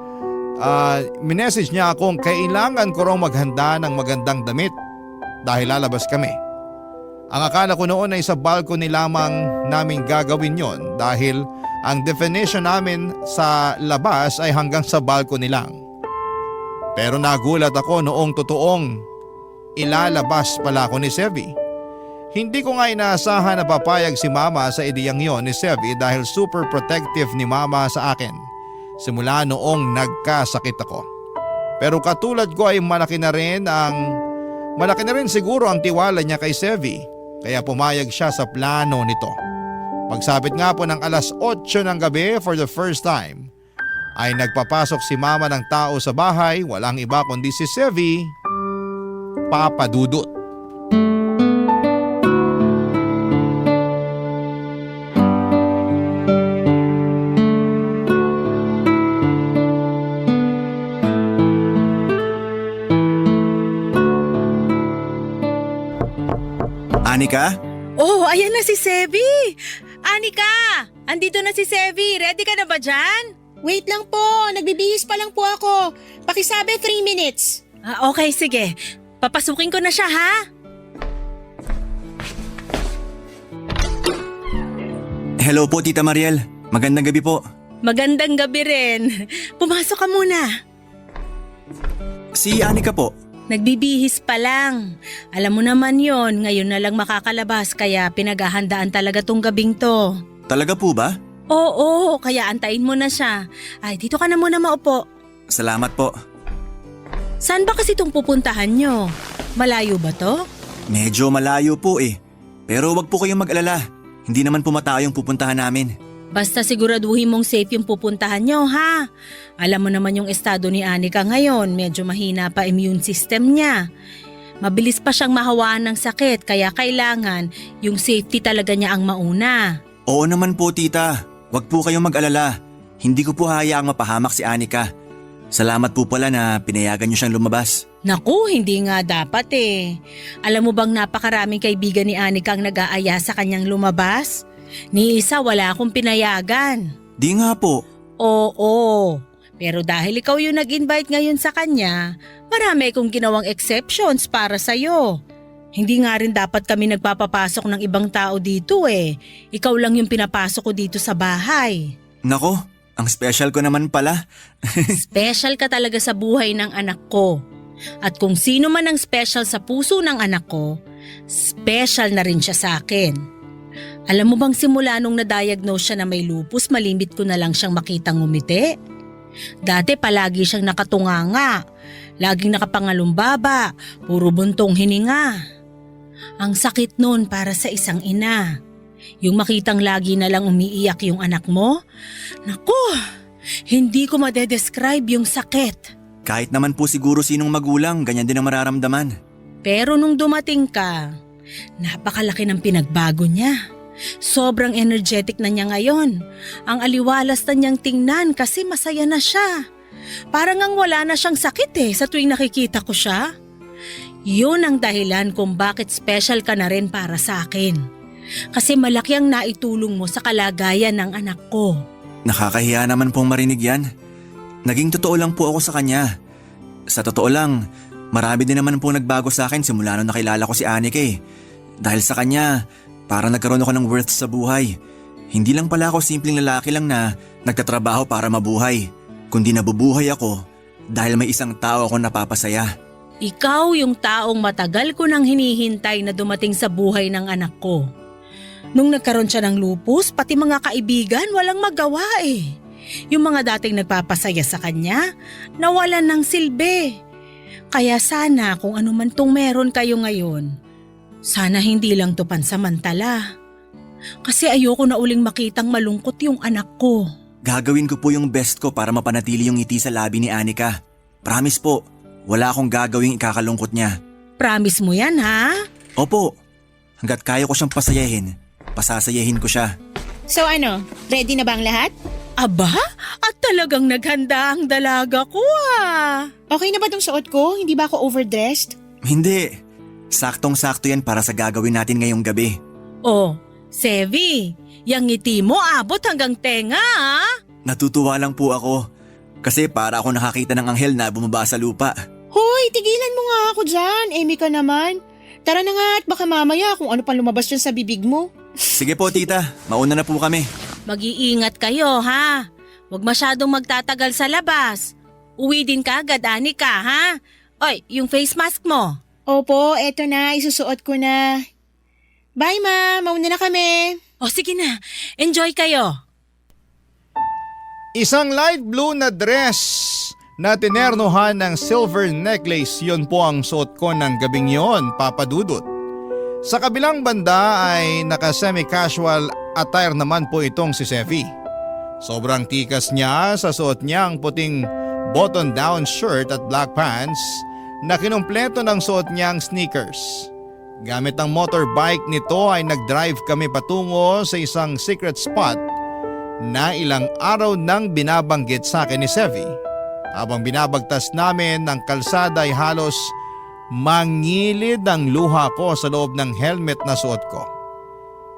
akong kailangan ko raw maghanda ng magandang damit dahil lalabas kami. Ang akala ko noon ay sa balcony lamang namin gagawin yon dahil ang definition namin sa labas ay hanggang sa balcony lang. Pero nagulat ako noong totoong ilalabas pala ako ni Sevi. Hindi ko nga inaasahan na papayag si mama sa ideyang yon ni Sevi dahil super protective ni mama sa akin simula noong nagkasakit ako. Pero katulad ko ay malaki na rin siguro ang tiwala niya kay Sevi kaya pumayag siya sa plano nito. Pagsabit nga po ng alas 8 ng gabi for the first time ay nagpapasok si mama ng tao sa bahay, walang iba kundi si Sevi, Papa Dudut. Anika? Oh, ayan na si Sevi! Anika! Andito na si Sevi. Ready ka na ba dyan? Wait lang po, nagbibihis pa lang po ako. Pakisabi 3 minutes. Okay, sige. Papasukin ko na siya, ha? Hello po Tita Mariel. Magandang gabi po. Magandang gabi rin. Pumasok ka muna. Si Anika po. Nagbibihis pa lang. Alam mo naman yon, ngayon na lang makakalabas kaya pinaghahandaan talaga tong gabing to. Talaga po ba? Oo, kaya antayin mo na siya. Ay, dito ka na muna maupo. Salamat po. Saan ba kasi itong pupuntahan nyo? Malayo ba to? Medyo malayo po eh. Pero wag po kayong mag-alala. Hindi naman po matayo yung pupuntahan namin. Basta siguraduhin mong safe yung pupuntahan nyo, ha? Alam mo naman yung estado ni Anika ngayon, medyo mahina pa immune system niya. Mabilis pa siyang mahawaan ng sakit kaya kailangan yung safety talaga niya ang mauna. Oo naman po tita. Wag po kayong mag-alala. Hindi ko po hayaang mapahamak si Anika. Salamat po pala na pinayagan niyo siyang lumabas. Naku, hindi nga dapat eh. Alam mo bang napakaraming kaibigan ni Anika ang nag-aaya sa kanyang lumabas? Ni isa wala akong pinayagan. Di nga po. Oo, pero dahil ikaw yung nag-invite ngayon sa kanya, marami akong ginawang exceptions para sa'yo. Hindi nga rin dapat kami nagpapapasok ng ibang tao dito eh. Ikaw lang yung pinapasok ko dito sa bahay. Nako, ang special ko naman pala. Special ka talaga sa buhay ng anak ko. At kung sino man ang special sa puso ng anak ko, special na rin siya sa akin. Alam mo bang simula nung na-diagnose siya na may lupus, malimit ko na lang siyang makitang ngumiti? Dati palagi siyang nakatunganga, laging nakapangalumbaba, puro buntong hininga. Ang sakit nun para sa isang ina. Yung makitang lagi na lang umiiyak yung anak mo, naku, hindi ko madedescribe yung sakit. Kahit naman po siguro sinong magulang, ganyan din ang mararamdaman. Pero nung dumating ka, napakalaki ng pinagbago niya. Sobrang energetic na niya ngayon. Ang aliwalas na niyang tingnan kasi masaya na siya. Parang ang wala na siyang sakit sa tuwing nakikita ko siya. Yun ang dahilan kung bakit special ka na rin para sa akin. Kasi malaki ang naitulong mo sa kalagayan ng anak ko. Nakakahiya naman pong marinig yan. Naging totoo lang po ako sa kanya. Sa totoo lang, marami din naman pong nagbago sa akin simula nung nakilala ko si Anika eh. Dahil sa kanya, parang nagkaroon ako ng worth sa buhay. Hindi lang pala ako simpleng lalaki lang na nagtatrabaho para mabuhay, kundi nabubuhay ako dahil may isang tao akong napapasaya. Ikaw yung taong matagal ko nang hinihintay na dumating sa buhay ng anak ko. Nung nagkaroon siya ng lupus, pati mga kaibigan walang magawa eh. Yung mga dating nagpapasaya sa kanya, nawalan ng silbi. Kaya sana kung ano man tong meron kayo ngayon, sana hindi lang to pansamantala. Kasi ayoko na uling makitang malungkot yung anak ko. Gagawin ko po yung best ko para mapanatili yung ngiti sa labi ni Anika. Promise po, wala akong gagawing ikakalungkot niya. Promise mo yan, ha? Opo, hanggat kaya ko siyang pasayahin, pasasayahin ko siya. So ano, ready na ba ang lahat? Aba, at talagang naghanda ang dalaga ko Okay na ba tong suot ko? Hindi ba ako overdressed? Hindi, saktong-sakto yan para sa gagawin natin ngayong gabi. Oh, Sevi, yung ngiti mo abot hanggang tenga Natutuwa lang po ako kasi para ako nakakita ng anghel na bumaba sa lupa. Hoy, tigilan mo nga ako dyan. Amy ka naman. Tara na nga at baka mamaya kung ano pang lumabas dyan sa bibig mo. Sige po tita, mauna na po kami. Mag-iingat kayo, ha? Huwag masyadong magtatagal sa labas. Uwi din ka agad, Anika, ha? Oy, yung face mask mo. Opo, eto na, isusuot ko na. Bye ma, mauna na kami. O sige na, enjoy kayo. Isang light blue na dress na tinernohan ng silver necklace, yun po ang suot ko ng gabing yon, Papa Dudut. Sa kabilang banda ay naka-semi-casual attire naman po itong si Sevi. Sobrang tikas niya sa suot niyang puting button-down shirt at black pants na kinumpleto ng suot niyang sneakers. Gamit ang motorbike nito ay nag-drive kami patungo sa isang secret spot na ilang araw nang binabanggit sa akin ni Sevi. Habang binabagtas namin ng kalsada ay halos mangilid ang luha ko sa loob ng helmet na suot ko.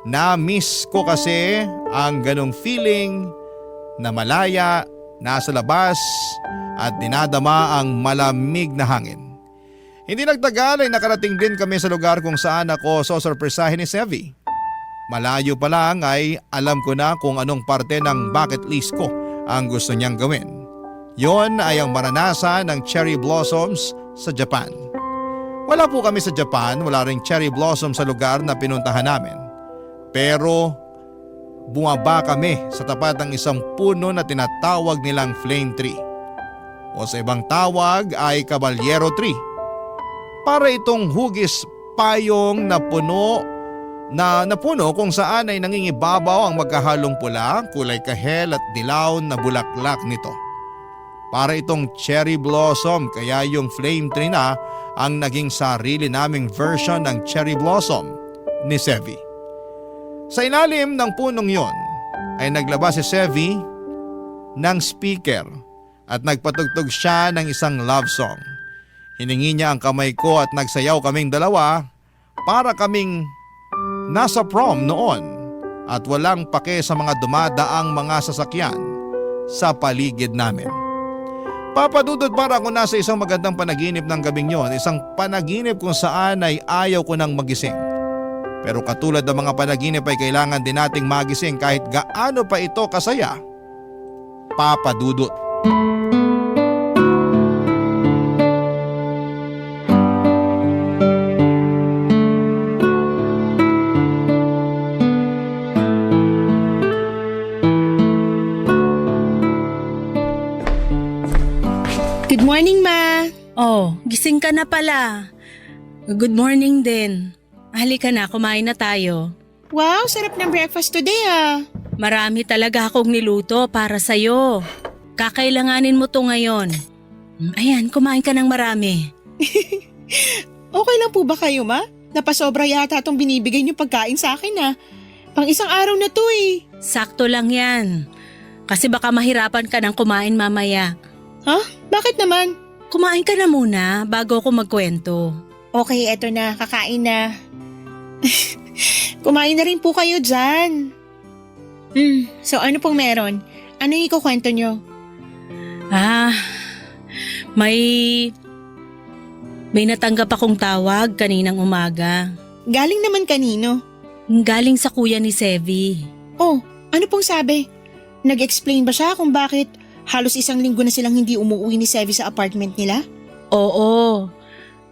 Na-miss ko kasi ang ganong feeling na malaya, nasa labas at dinadama ang malamig na hangin. Hindi nagtagal ay nakarating din kami sa lugar kung saan ako sosorpresahin ni Sevi. Malayo pa lang ay alam ko na kung anong parte ng bucket list ko ang gusto niyang gawin. Yon ay ang maranasan ng cherry blossoms sa Japan. Wala po kami sa Japan, wala ring cherry blossom sa lugar na pinuntahan namin. Pero bumaba kami sa tapat ng isang puno na tinatawag nilang flame tree. O sa ibang tawag ay caballero tree. Para itong hugis payong na puno kung saan ay nangingibabaw ang magkahalong pula, kulay kahel at dilaw na bulaklak nito. Para itong cherry blossom, kaya yung flame tree na ang naging sarili naming version ng cherry blossom ni Sevi. Sa ilalim ng punong yon ay naglabas si Sevi ng speaker at nagpatugtog siya ng isang love song. Hiningi niya ang kamay ko at nagsayaw kaming dalawa para kaming nasa prom noon at walang pake sa mga dumadaang mga sasakyan sa paligid namin. Papadudod para ako nasa isang magandang panaginip ng gabing yon, isang panaginip kung saan ay ayaw ko nang magising. Pero katulad ng mga panaginip ay kailangan din nating magising kahit gaano pa ito kasaya. Papadudod. Good morning ma. Oh, gising ka na pala. Good morning din. Halika na, kumain na tayo. Wow, sarap ng breakfast today ah. Marami talaga akong niluto para sa'yo. Kakailanganin mo to ngayon. Ayan, kumain ka ng marami. Okay lang po ba kayo ma? Napasobra yata itong binibigay niyo pagkain sa akin ah. Pang isang araw na to eh. Sakto lang yan. Kasi baka mahirapan ka ng kumain mamaya. Ha? Bakit naman? Kumain ka na muna bago ako magkwento. Okay, eto na. Kakain na. Kumain na rin po kayo dyan. So ano pong meron? Ano yung ikukwento nyo? May natanggap akong tawag kaninang umaga. Galing naman kanino? Galing sa kuya ni Sevi. Oh, ano pong sabi? Nag-explain ba siya kung bakit halos isang linggo na silang hindi umuwi ni Sevi sa apartment nila? Oo.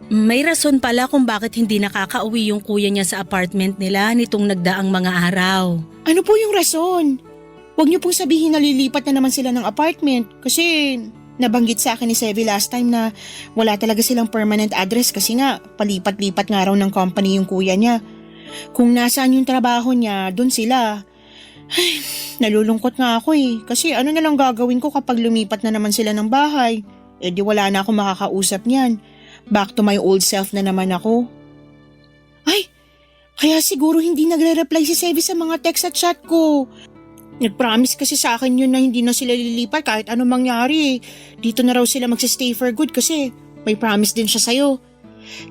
May rason pala kung bakit hindi nakakauwi yung kuya niya sa apartment nila nitong nagdaang mga araw. Ano po yung rason? Huwag niyo pong sabihin na lilipat na naman sila ng apartment kasi nabanggit sa akin ni Sevi last time na wala talaga silang permanent address kasi nga palipat-lipat nga raw ng company yung kuya niya. Kung nasaan yung trabaho niya, doon sila. Ay, nalulungkot nga ako eh kasi ano na lang gagawin ko kapag lumipat na naman sila ng bahay? Eh di wala na akong makakausap niyan. Back to my old self na naman ako. Ay, kaya siguro hindi nagre-reply si Sevi sa mga text at chat ko. Nag-promise kasi sa akin yun na hindi na sila lilipat kahit anong mangyari. Dito na raw sila magsistay for good kasi may promise din siya sa'yo.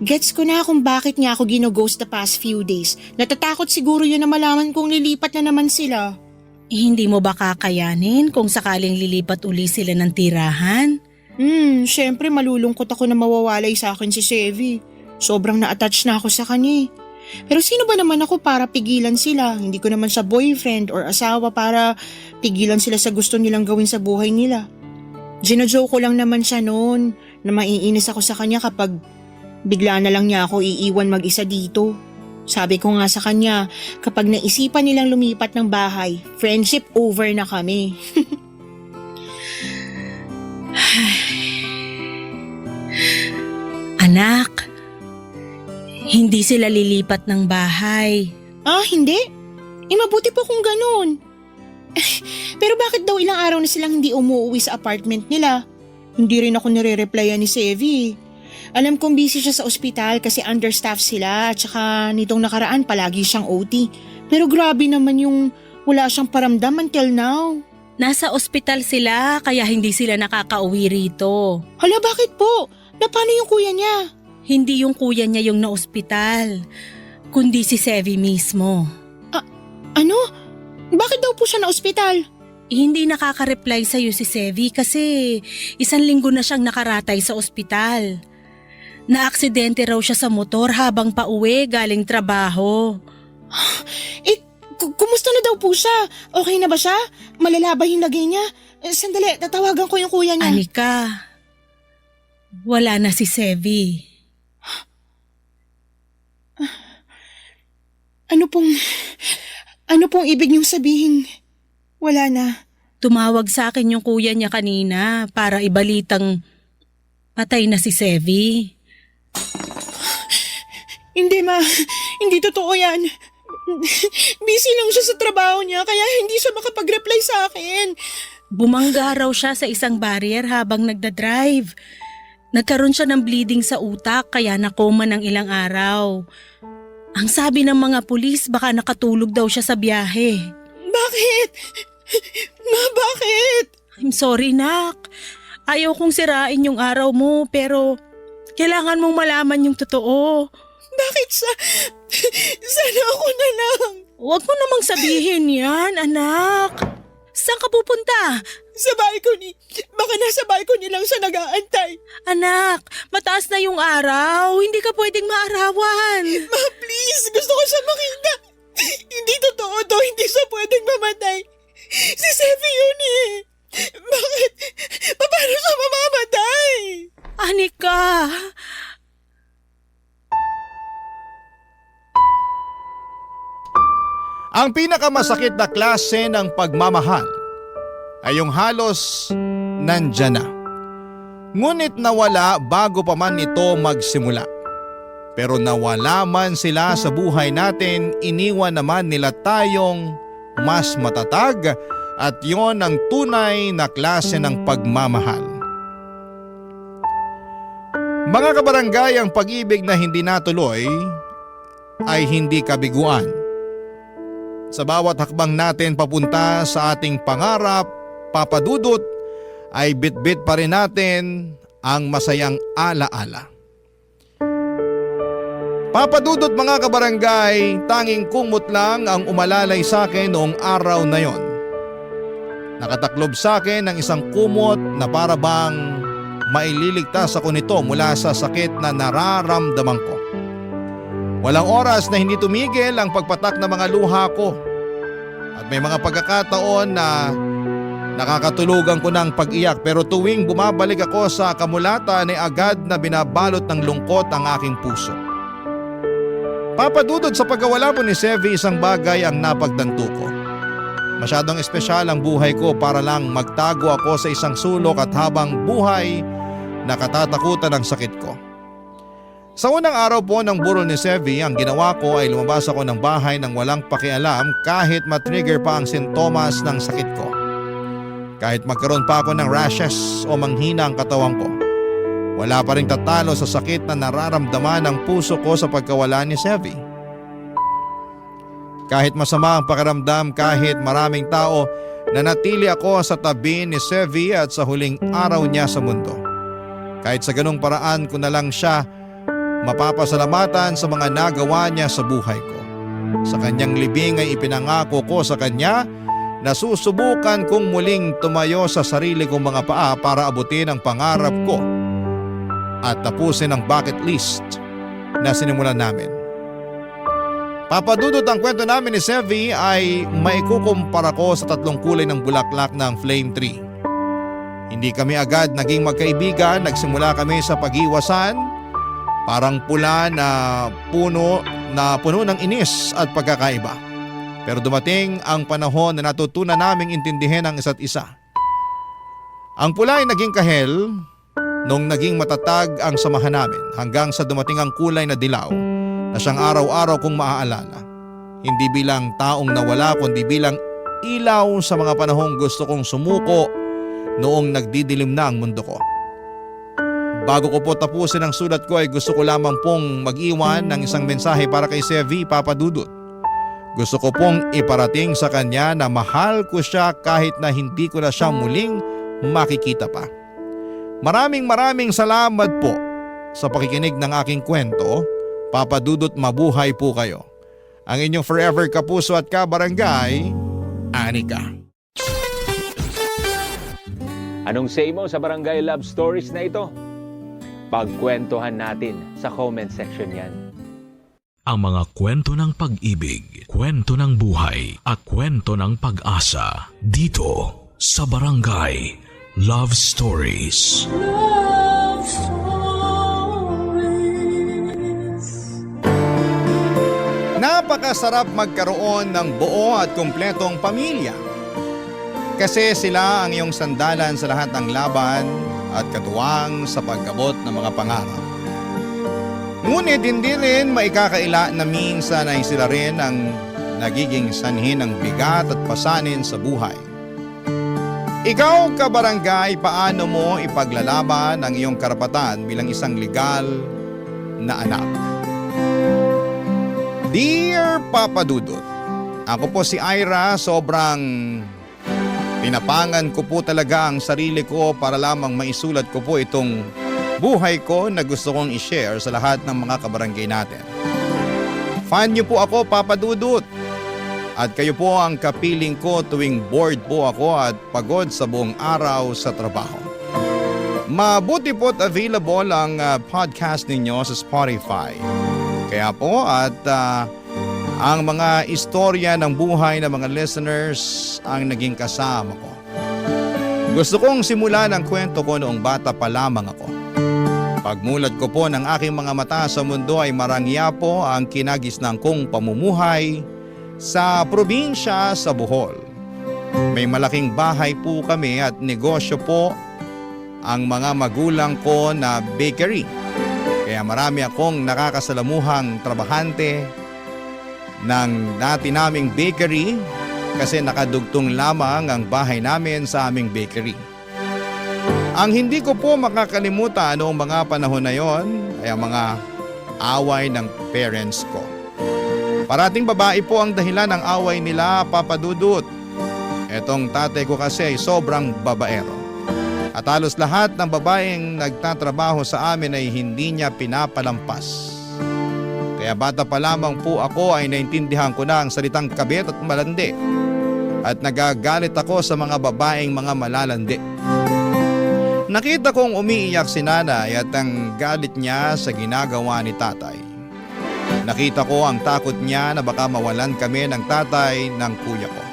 Gets ko na kung bakit niya ako gino-ghost the past few days. Natatakot siguro yun na malaman kung lilipat na naman sila. Hindi mo ba kakayanin kung sakaling lilipat uli sila ng tirahan? Syempre malulungkot ako na mawawalay sa akin si Sevi. Sobrang na-attach na ako sa kanya. Pero sino ba naman ako para pigilan sila? Hindi ko naman siya boyfriend or asawa para pigilan sila sa gusto nilang gawin sa buhay nila. Ginajoke ko lang naman siya noon na maiinis ako sa kanya kapag bigla na lang niya ako iiwan mag-isa dito. Sabi ko nga sa kanya, kapag naisipan nilang lumipat ng bahay, friendship over na kami. Anak, hindi sila lilipat ng bahay. Ah, hindi? Mabuti po kung ganun. Pero bakit daw ilang araw na silang hindi umuwi sa apartment nila? Hindi rin ako nire-replyan ni Sevi. Alam kong busy siya sa ospital kasi understaff sila at saka nitong nakaraan palagi siyang OT. Pero grabe naman yung wala siyang paramdam until now. Nasa ospital sila kaya hindi sila nakakauwi rito. Hala, bakit po? Na paano yung kuya niya? Hindi yung kuya niya yung na-ospital, kundi si Sevi mismo. Ano? Bakit daw po siya na ospital? Hindi nakaka-reply sa'yo si Sevi kasi 1 linggo na siyang nakaratay sa ospital. Naaksidente raw siya sa motor habang pauwi galing trabaho. Kumusta na daw po siya? Okay na ba siya? Malala ba yung lagay niya? Sandali, tatawagan ko yung kuya niya. Anika, wala na si Sevi. Ano pong ibig niyong sabihin? Wala na. Tumawag sa akin yung kuya niya kanina para ibalitang patay na si Sevi. Hindi hindi totoo yan. Busy lang siya sa trabaho niya kaya hindi siya makapag-reply sa akin. Bumangga raw siya sa isang barrier habang nagdadrive. Nagkaroon siya ng bleeding sa utak kaya nakoma ng ilang araw. Ang sabi ng mga pulis baka nakatulog daw siya sa biyahe. Bakit? Bakit? I'm sorry, nak. Ayaw kong sirain yung araw mo pero kailangan mong malaman yung totoo. Bakit sana ako na lang? Huwag mo namang sabihin yan, anak. Saan ka pupunta? Sa balcony. Baka nasa balcony lang siya nag-aantay. Anak, mataas na yung araw. Hindi ka pwedeng maarawan. Ma, please. Gusto ko siya makita. Hindi totoo to. Hindi siya pwedeng mamatay. Si Sevi yun eh. Bakit? Paano siya mamamatay? Anika. Ang pinakamasakit na klase ng pagmamahal ay yung halos nandyan na. Ngunit nawala bago pa man ito magsimula. Pero nawala man sila sa buhay natin, iniwan naman nila tayong mas matatag at yon ang tunay na klase ng pagmamahal. Mga kabarangay, ang pag-ibig na hindi natuloy ay hindi kabiguan. Sa bawat hakbang natin papunta sa ating pangarap, papadudot, ay bitbit pa rin natin ang masayang alaala. Papadudot mga kabarangay, tanging kumot lang ang umalalay sa akin noong araw na yon. Nakataklob sa akin ng isang kumot na para bang maililigtas ako nito mula sa sakit na nararamdaman ko. Walang oras na hindi tumigil ang pagpatak ng mga luha ko. At may mga pagkakataon na nakakatulugan ko ng pag-iyak pero tuwing bumabalik ako sa kamulatan ay agad na binabalot ng lungkot ang aking puso. Papadudod sa pagkawala po ni Sevi, isang bagay ang napagtanto ko. Masyadong espesyal ang buhay ko para lang magtago ako sa isang sulok at habang buhay nakatatakutan ang sakit ko. Sa unang araw po ng burol ni Sevi, ang ginawa ko ay lumabas ako ng bahay nang walang pakialam kahit matrigger pa ang sintomas ng sakit ko. Kahit magkaroon pa ako ng rashes o manghina ang katawan ko, wala pa rin tatalo sa sakit na nararamdaman ng puso ko sa pagkawala ni Sevi. Kahit masama ang pakiramdam, kahit maraming tao, nanatili ako sa tabi ni Sevi at sa huling araw niya sa mundo. Kahit sa ganung paraan ko na lang siya mapapasalamatan sa mga nagawa niya sa buhay ko. Sa kanyang libing ay ipinangako ko sa kanya na susubukan kong muling tumayo sa sarili kong mga paa para abutin ang pangarap ko at tapusin ang bucket list na sinimulan namin. Papadudot ang kwento namin ni Sevi ay maikukumpara ko sa 3 kulay ng bulaklak ng flame tree. Hindi kami agad naging magkaibigan, nagsimula kami sa pag-iwasan, parang pula na puno ng inis at pagkakaiba. Pero dumating ang panahon na natutunan naming intindihin ang isa't isa. Ang pula ay naging kahel nung naging matatag ang samahan namin hanggang sa dumating ang kulay na dilaw na siyang araw-araw kong maaalala. Hindi bilang taong nawala kundi bilang ilaw sa mga panahong gusto kong sumuko noong nagdidilim na ang mundo ko. Bago ko po tapusin ang sulat ko ay gusto ko lamang pong mag-iwan ng isang mensahe para kay Sevi, Papa Dudut. Gusto ko pong iparating sa kanya na mahal ko siya kahit na hindi ko na siya muling makikita pa. Maraming salamat po sa pakikinig ng aking kwento. Papa Dudut, mabuhay po kayo. Ang inyong forever kapuso at kabarangay, Anika. Anong say mo sa Barangay Love Stories na ito? Pagkwentuhan natin sa comment section yan. Ang mga kwento ng pag-ibig, kwento ng buhay at kwento ng pag-asa dito sa Barangay Love Stories. Love Stories. Napakasarap magkaroon ng buo at kumpletong pamilya. Kasi sila ang iyong sandalan sa lahat ng laban at katuwang sa pag-abot ng mga pangarap. Ngunit hindi rin maikakaila na minsan ay sila rin ang nagiging sanhi ng bigat at pasanin sa buhay. Ikaw, kabarangay, paano mo ipaglalaban ang iyong karapatan bilang isang legal na anak? Dear Papa Dudut, ako po si Ira, sobrang pinapangan ko po talaga ang sarili ko para lamang maisulat ko po itong buhay ko na gusto kong i-share sa lahat ng mga kabarangay natin. Fan niyo po ako, Papa Dudut. At kayo po ang kapiling ko tuwing bored po ako at pagod sa buong araw sa trabaho. Mabuti po't available ang podcast ninyo sa Spotify. Kaya po at ang mga istorya ng buhay ng mga listeners ang naging kasama ko. Gusto kong simulan ang kwento ko noong bata pa lamang ako. Pagmulat ko po ng aking mga mata sa mundo ay marangya po ang kinagisnang kong pamumuhay sa probinsya sa Bohol. May malaking bahay po kami at negosyo po ang mga magulang ko na bakery. Kaya marami akong nakakasalamuhang trabahante ng dati naming bakery kasi nakadugtong lamang ang bahay namin sa aming bakery. Ang hindi ko po makakalimutan noong mga panahon na yon ay ang mga away ng parents ko. Parating babae po ang dahilan ng away nila, Papa Dudut. Etong tatay ko kasi ay sobrang babaero. At halos lahat ng babaeng nagtatrabaho sa amin ay hindi niya pinapalampas. Kaya bata pa lamang po ako ay naintindihan ko na ang salitang kabit at malandi. At nagagalit ako sa mga babaeng mga malalandi. Nakita kong umiiyak si nanay at ang galit niya sa ginagawa ni tatay. Nakita ko ang takot niya na baka mawalan kami ng tatay ng kuya ko.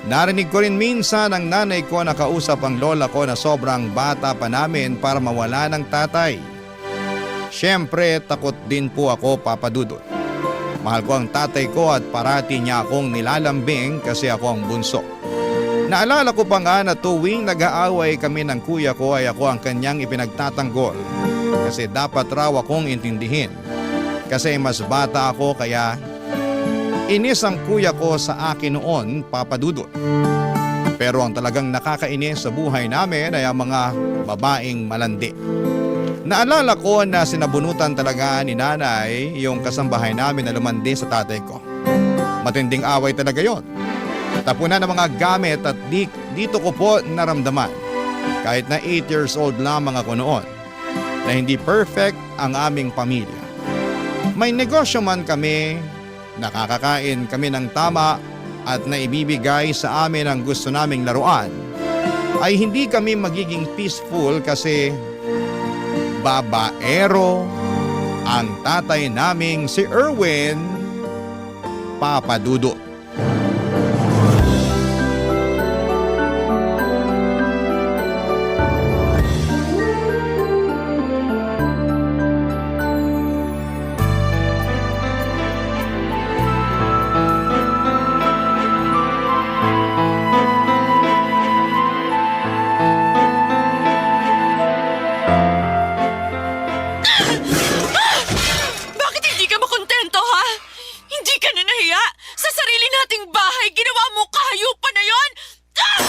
Narinig ko rin minsan ang nanay ko na kausap ang lola ko na sobrang bata pa namin para mawala ng tatay. Siyempre, takot din po ako, Papa Dudut. Mahal ko ang tatay ko at parati niya akong nilalambing kasi ako ang bunso. Naalala ko pa nga na tuwing nag-aaway kami ng kuya ko ay ako ang kanyang ipinagtatanggol kasi dapat raw akong intindihin. Kasi mas bata ako kaya inis ang kuya ko sa akin noon, Papa Dudut. Pero ang talagang nakakainis sa buhay namin ay ang mga babaeng malandi. Naalala ko na sinabunutan talaga ni nanay yung kasambahay namin na lumandi sa tatay ko. Matinding away talaga yon. Tapunan ng mga gamit at dito ko po naramdaman, kahit na 8 years old lamang ako noon, na hindi perfect ang aming pamilya. May negosyo man kami, nakakakain kami ng tama at naibibigay sa amin ang gusto naming laruan, ay hindi kami magiging peaceful kasi babaero ang tatay naming si Erwin, Papa Dudut. sarili nating bahay, ginawa mo kahayop pa na yon! Ah!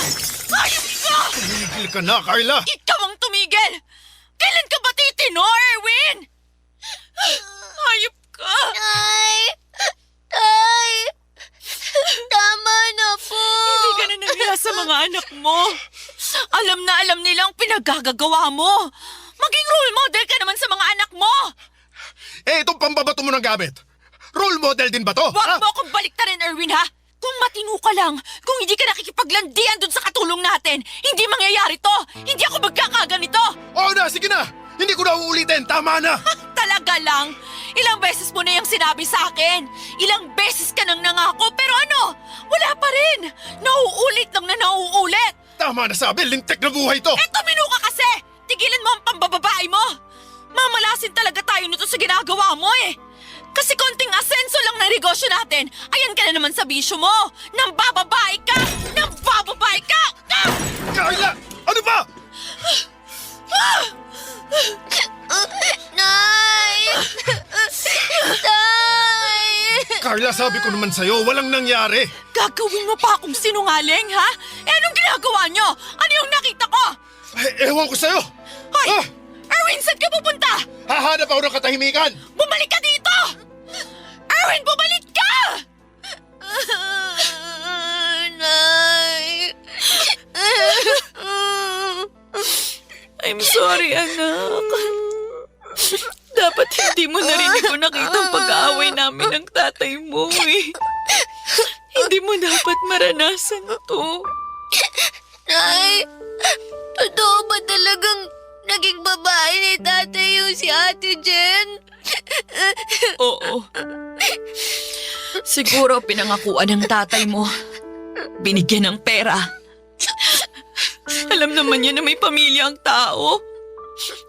Hayop ka! Tumigil ka na, Carla! Ikaw ang tumigil! Kailan ka ba titino, Erwin? Hayop ka! Tay! Tay! Tama na po! Hindi ka na nahiya sa mga anak mo. Alam na alam nilang pinaggagawa mo. Maging role model ka naman sa mga anak mo. Eh, itong pambabato mo ng gamit. Role model din ba to? Huwag mo akong baliktarin, Erwin, ha? Kung matino ka lang, kung hindi ka nakikipaglandian dun sa katulong natin, hindi mangyayari to. Hindi ako magkakaganito. Oo na, sige na! Hindi ko na uulitin, tama na! Talaga lang? Ilang beses mo na yung sinabi sa akin. Ilang beses ka nang nangako, pero ano? Wala pa rin. Nauulit lang na nauulit. Tama na sabi, lintek na buhay to! Eh, tumino ka kasi! Tigilan mo ang pambababae mo! Mamalasin talaga tayo nito sa ginagawa mo eh! Kasi konting asenso lang ng negosyo natin, ayan ka na naman sa bisyo mo! Nang bababae ka! Nang bababae ka! Ah! Carla! Ano ba? Nay! Tay! Carla, sabi ko naman sa'yo, walang nangyari. Gagawin mo pa akong sinungaling, ha? Eh, anong ginagawa nyo? Ano yung nakita ko? Eh, ewan ko sa'yo. Hoy! Ah! Erwin, saan ka pupunta? Hahanap ako ng katahimikan. Bumalik ka dito! Erwin, bumalik ka! Nay! I'm sorry, anak. Dapat hindi mo narinig ko nakita ang pag-aaway namin ng tatay mo eh. Hindi mo dapat maranasan to. Nay! Totoo ba talagang naging babae ni tatay yung si Ate Jen? Oo. Siguro pinangakuan ng tatay mo. Binigyan ng pera. Alam naman niya na may pamilya ang tao.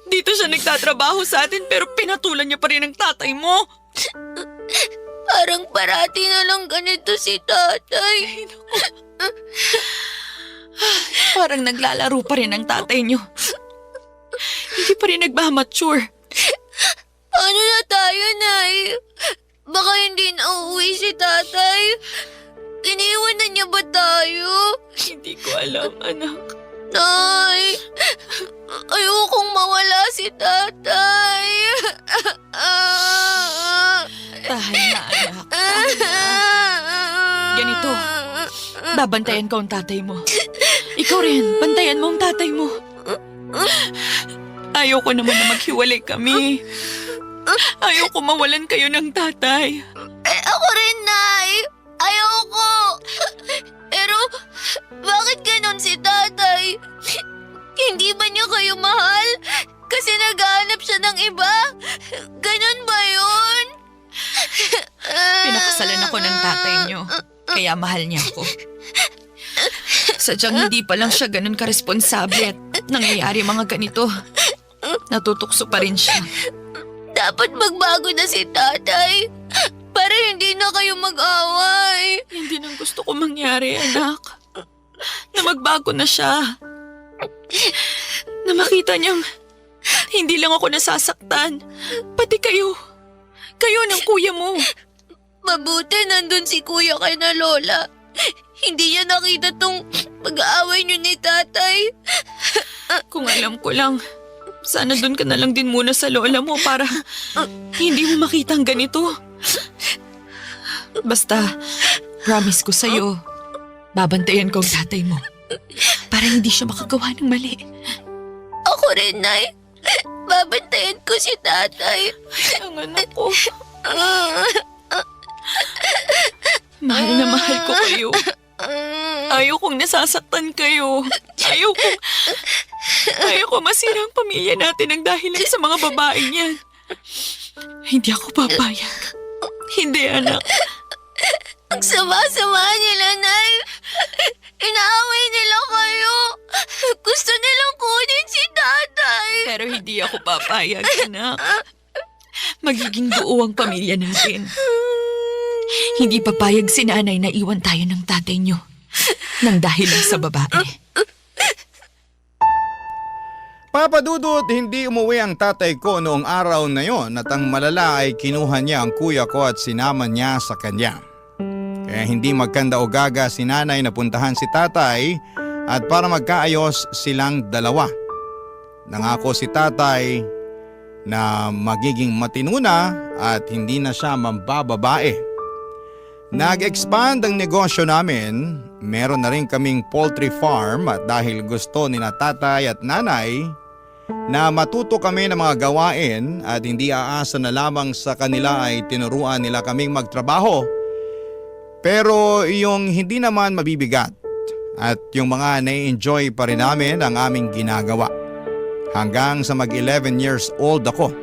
Dito siya nagtatrabaho sa atin pero pinatulan niya pa rin ang tatay mo. Parang parati na lang ganito si tatay. Parang naglalaro pa rin ang tatay niyo. Hindi pa rin nagmamature. Paano na tayo, Nay? Baka hindi na uuwi si tatay. Iniwan na niya ba tayo? Hindi ko alam, anak. Nay, ayokong mawala si tatay. Tahan na, anak. Ganito, babantayan ko ang tatay mo. Ikaw rin, bantayan mo ang tatay mo. Ayoko naman na maghiwalay kami. Ayoko mawalan kayo ng tatay. Ako rin, Nay. Ayoko. Pero, bakit ganon si tatay? Hindi ba niya kayo mahal? Kasi naghahanap siya ng iba? Ganon ba yun? Pinakasalan ako ng tatay niyo, kaya mahal niya ako. Sadyang hindi pa lang siya ganun karesponsable at nangyayari mga ganito. Natutukso pa rin siya. Dapat magbago na si tatay para hindi na kayo mag-away. Hindi nang gusto ko mangyari, anak. Na magbago na siya. Na makita niyang hindi lang ako nasasaktan. Pati kayo. Kayo ng kuya mo. Mabuti nandun si kuya kay na lola. Hindi niya nakita tong pag-aaway niyo ni tatay. Kung alam ko lang, sana doon ka na lang din muna sa lola mo para hindi mo makita ang ganito. Basta, promise ko sa'yo, babantayan ko ang tatay mo para hindi siya makagawa ng mali. Ako rin, Nay. Babantayan ko si tatay. Ang anak ko. Mahal na mahal ko kayo. Ayaw kong nasasaktan kayo. Ayaw ko masira ang pamilya natin ang dahilan sa mga babae niyan. Hindi ako papayag. Hindi, anak. Ang sama-sama nila, Nay. Inaaway nila kayo. Gusto nilang kunin si tatay. Pero hindi ako papayag, anak. Magiging buo ang pamilya natin. Hindi papayag si nanay na iwan tayo ng tatay niyo nang dahil lang sa babae. Papa Dudut, hindi umuwi ang tatay ko noong araw na yon at ang malala ay kinuha niya ang kuya ko at sinama niya sa kanya. Kaya hindi magkanda o gaga si nanay na puntahan si tatay at para magkaayos silang dalawa. Nangako si tatay na magiging matino na at hindi na siya mambababae. Nag-expand ang negosyo namin, meron na rin kaming poultry farm at dahil gusto ni na tatay at nanay na matuto kami ng mga gawain at hindi aasa na lamang sa kanila ay tinuruan nila kaming magtrabaho. Pero yung hindi naman mabibigat at yung mga nai-enjoy pa rin namin ang aming ginagawa. Hanggang sa mag-11 years old ako.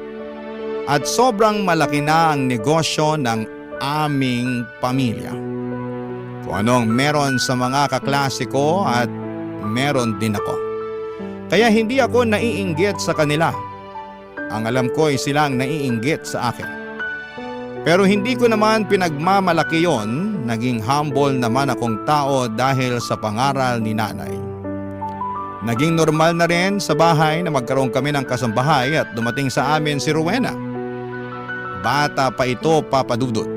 At sobrang malaki na ang negosyo ng aming pamilya. Kung anong meron sa mga kaklase ko at meron din ako. Kaya hindi ako naiinggit sa kanila. Ang alam ko ay silang naiinggit sa akin. Pero hindi ko naman pinagmamalaki yon, naging humble naman akong tao dahil sa pangaral ni nanay. Naging normal na rin sa bahay na magkaroon kami ng kasambahay at dumating sa amin si Rowena. Bata pa ito, Papa Dudut.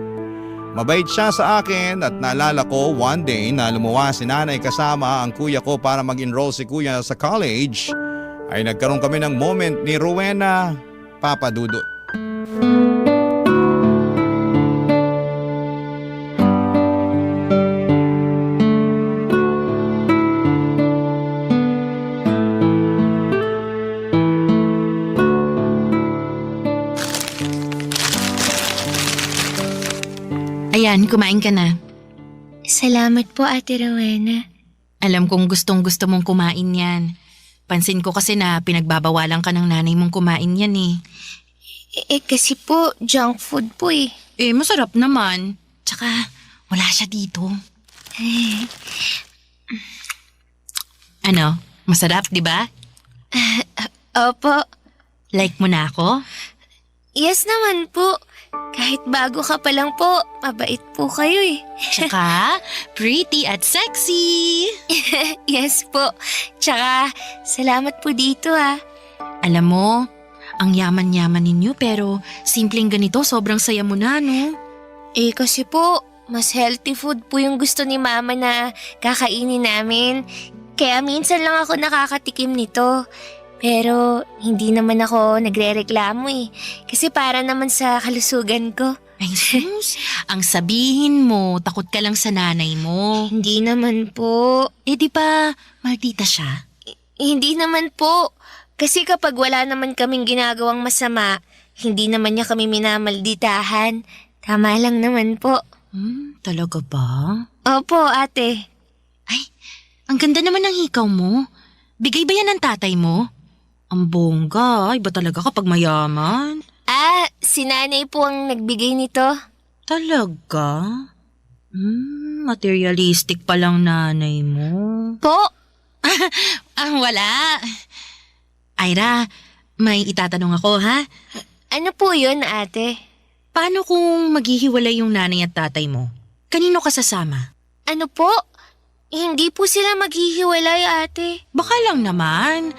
Mabait siya sa akin at naalala ko one day na lumuwa si nanay kasama ang kuya ko para mag-enroll si kuya sa college ay nagkaroon kami ng moment ni Rowena, Papa Dudut. Ayan, kumain ka na. Salamat po, Ate Rowena. Alam kong gustong-gusto mong kumain yan. Pansin ko kasi na pinagbabawalan ka ng nanay mong kumain yan eh. Kasi po, junk food po eh. Eh, masarap naman. Tsaka, wala siya dito. Ano, masarap, di ba? Opo. Like mo na ako? Yes naman po. Kahit bago ka pa lang po, mabait po kayo eh. Tsaka, pretty at sexy. Yes po. Tsaka, salamat po dito ah. Alam mo, ang yaman-yaman ninyo pero simpleng ganito sobrang saya mo na, no? Eh kasi po, mas healthy food po yung gusto ni Mama na kakainin namin. Kaya minsan lang ako nakakatikim nito. Pero hindi naman ako nagre-reklamo eh. Kasi para naman sa kalusugan ko. Ay sus, ang sabihin mo, takot ka lang sa nanay mo. Hindi naman po. Eh di ba, maldita siya? Hindi naman po. Kasi kapag wala naman kaming ginagawang masama, hindi naman niya kami minamalditahan. Tama lang naman po. Talaga ba? Opo, ate. Ay, ang ganda naman ng hikaw mo. Bigay ba yan ng tatay mo? Ang bongga, iba talaga kapag mayaman. Si nanay po ang nagbigay nito. Talaga? Materialistic pa lang nanay mo. Po? Wala. Ira, may itatanong ako ha? Ano po yun, ate? Paano kung maghihiwalay yung nanay at tatay mo? Kanino ka sasama? Ano po? Hindi po sila maghihiwalay, ate. Baka lang naman.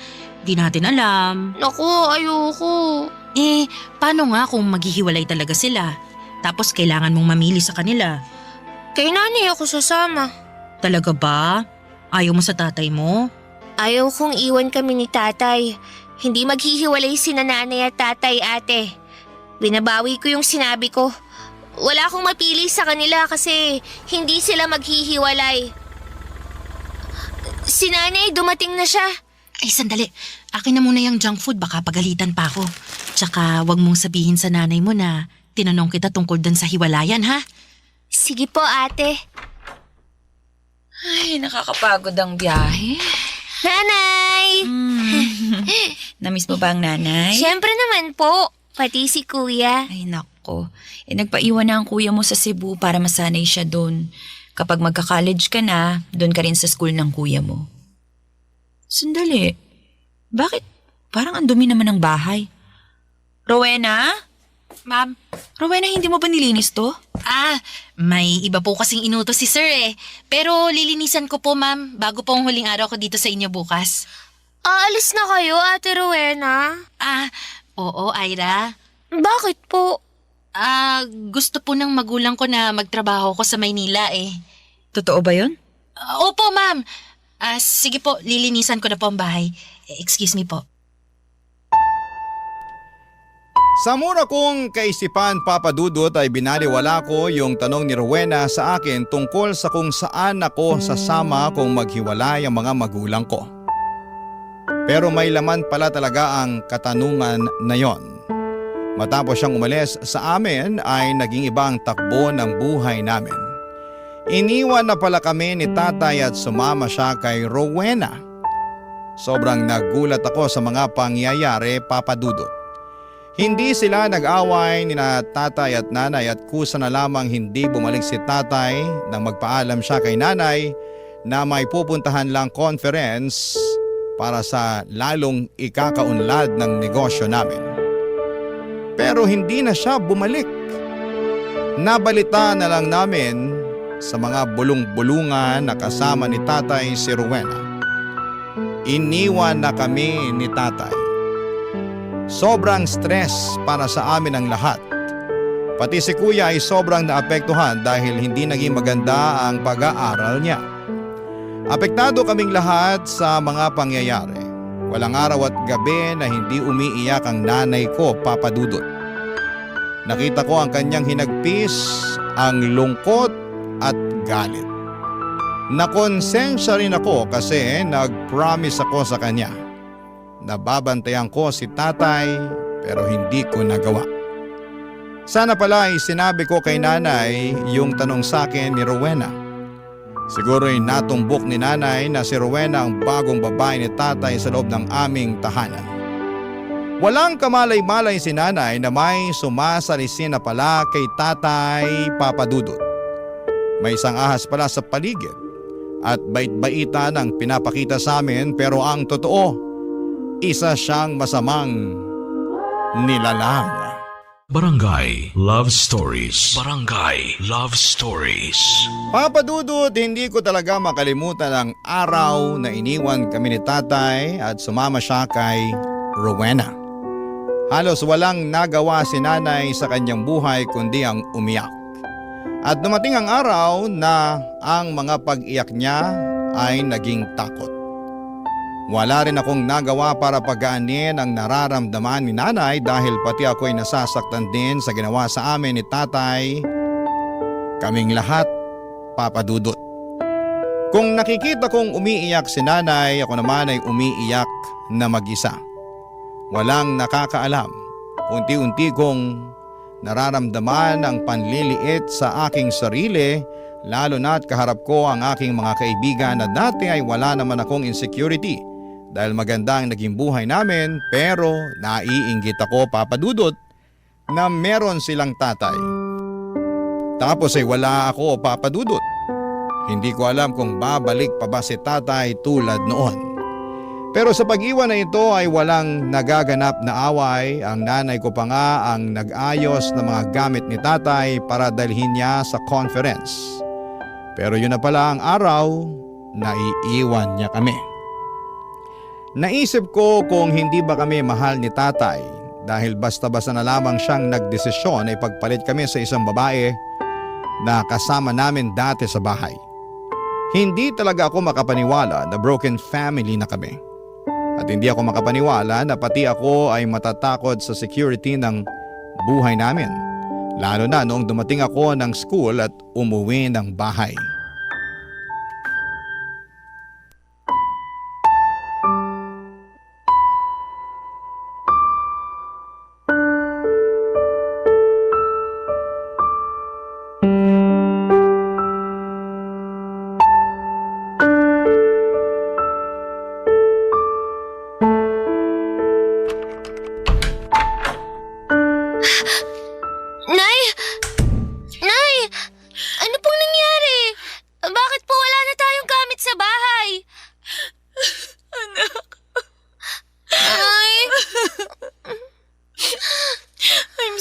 Di natin alam. Naku, ayoko. Eh, paano nga kung maghihiwalay talaga sila? Tapos kailangan mong mamili sa kanila. Kay nanay ako sasama. Talaga ba? Ayaw mo sa tatay mo? Ayaw kong iwan kami ni tatay. Hindi maghihiwalay sina nanay at tatay, ate. Binabawi ko yung sinabi ko. Wala akong mapili sa kanila kasi hindi sila maghihiwalay. Si nanay, dumating na siya. Ay, sandali. Akin na muna yung junk food, baka pagalitan pa ako. Tsaka wag mong sabihin sa nanay mo na tinanong kita tungkol dun sa hiwalayan, ha? Sige po, ate. Ay, nakakapagod ang biyahe. Nanay! Namiss mo ba ang nanay? Siyempre naman po. Pati si kuya. Ay, nako. Nagpaiwan na ang kuya mo sa Cebu para masanay siya doon. Kapag magka-college ka na, doon ka rin sa school ng kuya mo. Sandali. Bakit? Parang ang dumi naman ng bahay. Rowena? Ma'am? Rowena, hindi mo ba nilinis to? May iba po kasing inutos si sir eh. Pero lilinisan ko po, ma'am, bago po ang huling araw ko dito sa inyo bukas. Aalis na kayo, Ate Rowena? Oo, Ira. Bakit po? Gusto po ng magulang ko na magtrabaho ko sa Maynila eh. Totoo ba yun? Opo, ma'am. Sige po, lilinisan ko na po ang bahay. Excuse me po. Sa mura kong kaisipan, Papa Dudut, ay binaliwala ko yung tanong ni Rowena sa akin tungkol sa kung saan ako sasama kung maghiwalay ang mga magulang ko. Pero may laman pala talaga ang katanungan na yon. Matapos siyang umalis sa amin ay naging ibang takbo ng buhay namin. Iniwan na pala kami ni tatay at sumama siya kay Rowena. Sobrang nagulat ako sa mga pangyayari, Papa Dudut. Hindi sila nag-away ni na tatay at nanay at kusa na lamang hindi bumalik si tatay nang magpaalam siya kay nanay na may pupuntahan lang conference para sa lalong ikakaunlad ng negosyo namin. Pero hindi na siya bumalik. Nabalita na lang namin sa mga bulong-bulungan na kasama ni tatay si Rowena. Iniwan na kami ni tatay. Sobrang stress para sa amin ang lahat. Pati si kuya ay sobrang naapektuhan dahil hindi naging maganda ang pag-aaral niya. Apektado kaming lahat sa mga pangyayari. Walang araw at gabi na hindi umiiyak ang nanay ko, Papa Dudut. Nakita ko ang kanyang hinagpis, ang lungkot at galit. Nakonsensya rin ako kasi nag-promise ako sa kanya. Nababantayan ko si tatay pero hindi ko nagawa. Sana pala ay sinabi ko kay nanay yung tanong sa akin ni Rowena. Siguro'y natumbok ni nanay na si Rowena ang bagong babae ni tatay sa loob ng aming tahanan. Walang kamalay-malay si nanay na may sumasalisin na pala kay tatay, Papa Dudut. May isang ahas pala sa paligid at bait-baitan ang pinapakita sa amin pero ang totoo, isa siyang masamang nilalang. Barangay Love Stories. Barangay Love Stories. Papa Dudut, hindi ko talaga makalimutan ang araw na iniwan kami ni tatay at sumama siya kay Rowena. Halos walang nagawa si nanay sa kanyang buhay kundi ang umiyak. At dumating ang araw na ang mga pag-iyak niya ay naging takot. Wala rin akong nagawa para pagaanin ang nararamdaman ni nanay dahil pati ako'y nasasaktan din sa ginawa sa amin ni tatay. Kaming lahat, Papa Dudut. Kung nakikita kong umiiyak si nanay, ako naman ay umiiyak na mag-isa. Walang nakakaalam. Unti-unti kong nararamdaman ang panliliit sa aking sarili, lalo na't kaharap ko ang aking mga kaibigan na dati ay wala naman akong insecurity. Dahil maganda ang naging buhay namin pero naiinggit ako, Papa Dudut, na meron silang tatay. Tapos ay wala ako, Papa Dudut. Hindi ko alam kung babalik pa ba si tatay tulad noon. Pero sa pag-iwan na ito ay walang nagaganap na away. Ang nanay ko pa nga ang nag-ayos ng mga gamit ni tatay para dalhin niya sa conference. Pero yun na pala ang araw na iiwan niya kami. Naisip ko kung hindi ba kami mahal ni tatay dahil basta-basta na lamang siyang nagdesisyon ay pagpalit kami sa isang babae na kasama namin dati sa bahay. Hindi talaga ako makapaniwala na broken family na kami. At hindi ako makapaniwala na pati ako ay matatakot sa security ng buhay namin. Lalo na noong dumating ako ng school at umuwi ng bahay.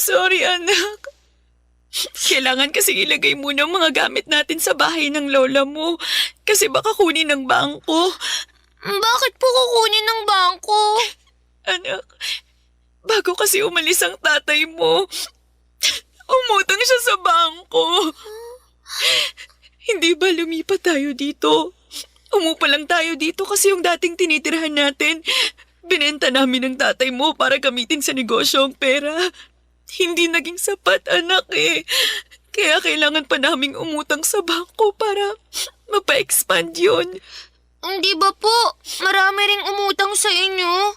Sorry, anak. Kailangan kasi ilagay muna ang mga gamit natin sa bahay ng lola mo kasi baka kunin ng bangko. Bakit po kukunin ng bangko? Anak, bago kasi umalis ang tatay mo, Umutang siya sa bangko. Hindi ba lumipat tayo dito? Umupa lang tayo dito kasi yung dating tinitirahan natin, binenta namin ng tatay mo para gamitin sa negosyo ang pera. Hindi naging sapat, anak eh. Kaya kailangan pa naming umutang sa bangko para mapa-expand yun. Hindi ba po marami ring umutang sa inyo?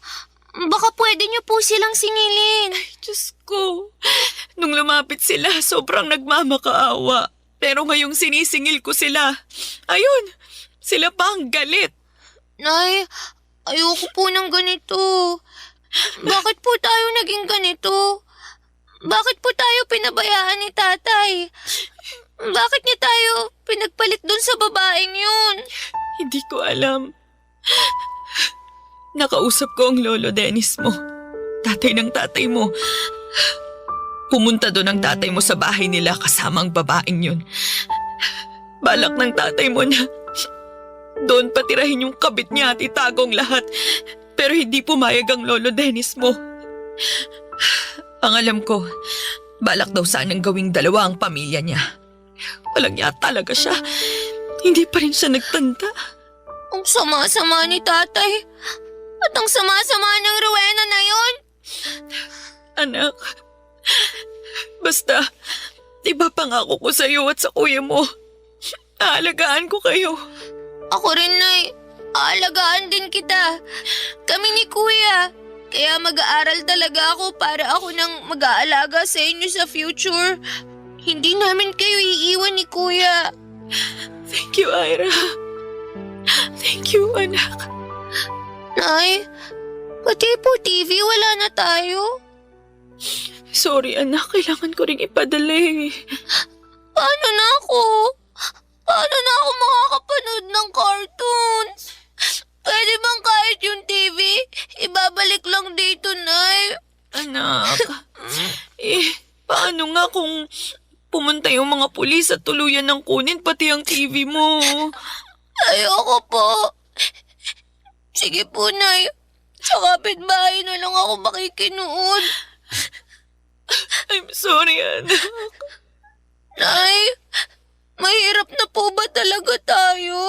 Baka pwede niyo po silang singilin. Diyos ko, nung lumapit sila, sobrang nagmamakaawa. Pero ngayong sinisingil ko sila, ayun, sila pa ang galit. Nay, ayoko po ng ganito. Bakit po tayo naging ganito? Bakit po tayo pinabayaan ni tatay? Bakit niya tayo pinagpalit dun sa babaeng yun? Hindi ko alam. Nakausap ko ang lolo Dennis mo. Tatay ng tatay mo. Pumunta doon ang tatay mo sa bahay nila kasama ang babaeng yun. Balak ng tatay mo na doon patirahin yung kabit niya at itagong lahat. Pero hindi pumayag ang lolo Dennis mo. Ang alam ko, balak daw sanang gawing dalawa ang pamilya niya. Walang niya talaga siya. Hindi pa rin siya nagtanda. Ang sama-sama ni tatay. At ang sama-sama ng Rowena na yun. Anak, basta, ipapangako ko sa iyo at sa kuya mo. Aalagaan ko kayo. Ako rin, Nay. Aalagaan din kita. Kami ni Kuya. Kaya mag-aaral talaga ako para ako nang mag-aalaga sa inyo sa future. Hindi namin kayo iiwan ni Kuya. Thank you, Ira. Thank you, anak. Nay, pati po TV wala na tayo. Sorry, anak. Kailangan ko ring ipadala eh. Paano na ako? Paano na ako makakapanood ng cartoons? Pwede bang kahit yung TV, ibabalik lang dito, Nay? Anak, paano nga kung pumunta yung mga pulis at tuluyan ng kunin pati ang TV mo? Ayoko po. Sige po, Nay. Sa kapitbahay na lang ako makikinood. I'm sorry, anak. Nay, mahirap na po ba talaga tayo?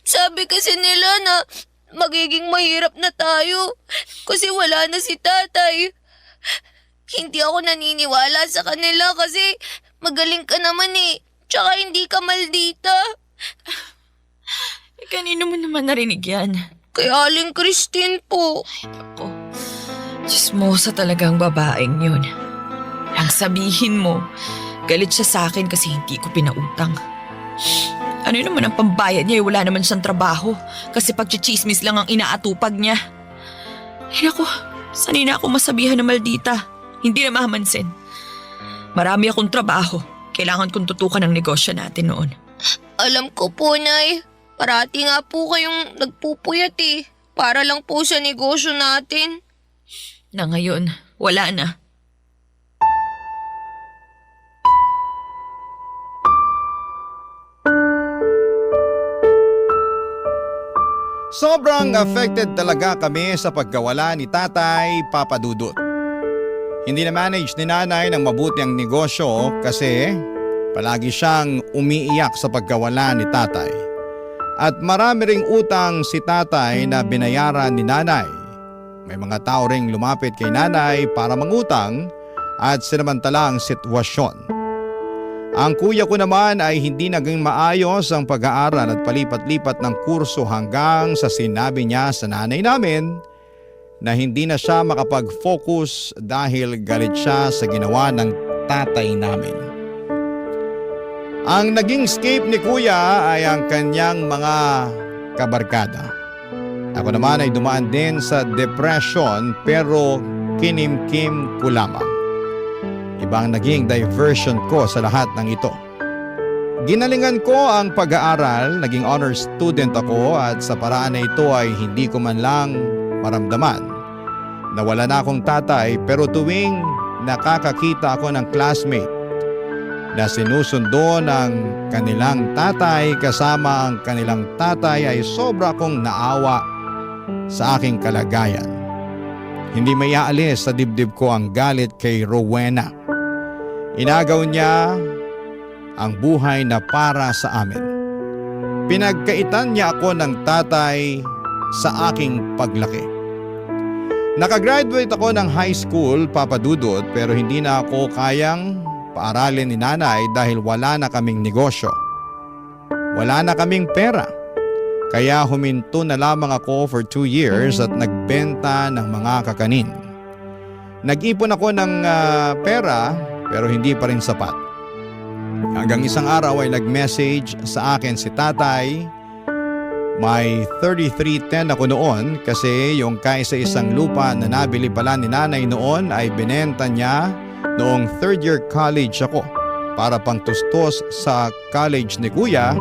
Sabi kasi nila na magiging mahirap na tayo kasi wala na si tatay. Hindi ako naniniwala sa kanila kasi magaling ka naman eh. Tsaka hindi ka maldita. Kanino mo naman narinig yan? Kay Aling Christine po. Ako, chismosa talagang babaeng yun. Ang sabihin mo, galit siya sa akin kasi hindi ko pinautang. Ano naman ang pambayad niya? Wala naman siyang trabaho kasi pagchichismis lang ang inaatupag niya. Ay naku, sanay na ako masabihan na maldita. Hindi na mahamansin. Marami akong trabaho. Kailangan kong tutukan ang negosyo natin noon. Alam ko po, Nay. Parati nga po kayong nagpupuyat eh. Para lang po sa negosyo natin. Na ngayon, wala na. Sobrang affected talaga kami sa pagkawala ni Tatay Papa Dudut. Hindi na manage ni Nanay ng mabuti ang negosyo kasi palagi siyang umiiyak sa pagkawala ni Tatay. At marami ring utang si Tatay na binayaran ni Nanay. May mga tao ring lumapit kay Nanay para mangutang at sinamantala ang sitwasyon. Ang kuya ko naman ay hindi naging maayos ang pag-aaral at palipat-lipat ng kurso hanggang sa sinabi niya sa nanay namin na hindi na siya makapag-focus dahil galit siya sa ginawa ng tatay namin. Ang naging escape ni kuya ay ang kanyang mga kabarkada. Ako naman ay dumaan din sa depression pero kinimkim ko lamang. Ibang naging diversion ko sa lahat ng ito. Ginalingan ko ang pag-aaral, naging honor student ako at sa paraan na ito ay hindi ko man lang maramdaman na wala na akong tatay pero tuwing nakakakita ako ng classmate na sinusundo ng kanilang tatay kasama ang kanilang tatay ay sobra kong naawa sa aking kalagayan. Hindi maiaalis sa dibdib ko ang galit kay Rowena. Inagaw niya ang buhay na para sa amin. Pinagkaitan niya ako ng tatay sa aking paglaki. Nakagraduate ako ng high school, Papa Dudut, pero hindi na ako kayang paaralin ni nanay dahil wala na kaming negosyo. Wala na kaming pera. Kaya huminto na lamang ako for 2 years at nagbenta ng mga kakanin. Nag-ipon ako ng pera pero hindi pa rin sapat. Hanggang isang araw ay nag-message sa akin si tatay. May 3310 ako noon kasi yung kaisa-isang lupa na nabili pala ni nanay noon ay binenta niya noong 3rd year college ako para pangtustos sa college ni kuya,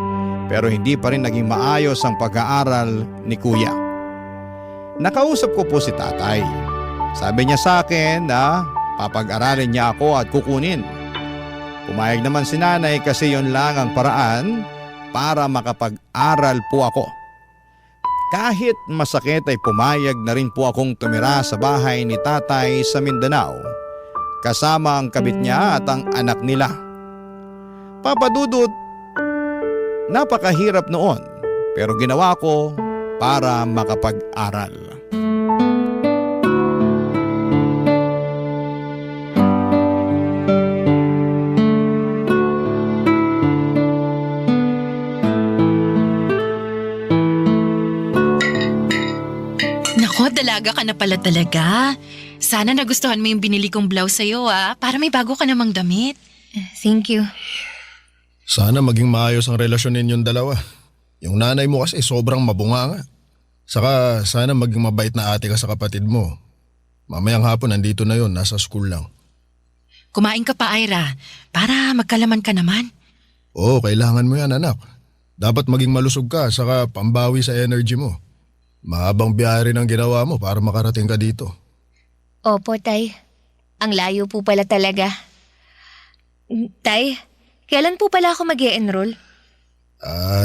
pero hindi pa rin naging maayos ang pag-aaral ni kuya. Nakausap ko po si tatay. Sabi niya sa akin na papag-aralin niya ako at kukunin. Pumayag naman si nanay kasi yon lang ang paraan para makapag-aral po ako. Kahit masakit ay pumayag na rin po akong tumira sa bahay ni tatay sa Mindanao kasama ang kabit niya at ang anak nila. Papa Dudut, napakahirap noon pero ginawa ko para makapag-aral. Nako, dalaga ka na pala talaga. Sana nagustuhan mo yung binili kong blouse sa'yo para may bago ka namang damit. Thank you. Sana maging maayos ang relasyon ninyong dalawa. Yung nanay mo kasi sobrang mabunganga. Saka sana maging mabait na ate ka sa kapatid mo. Mamayang hapon nandito na yon, nasa school lang. Kumain ka pa, Ira, para magkalaman ka naman. Oo, kailangan mo yan anak. Dapat maging malusog ka saka pambawi sa energy mo. Mahabang biyahe rin ang ginawa mo para makarating ka dito. Opo, Tay. Ang layo po pala talaga. Tay, kailan po pala ako mag-e-enroll?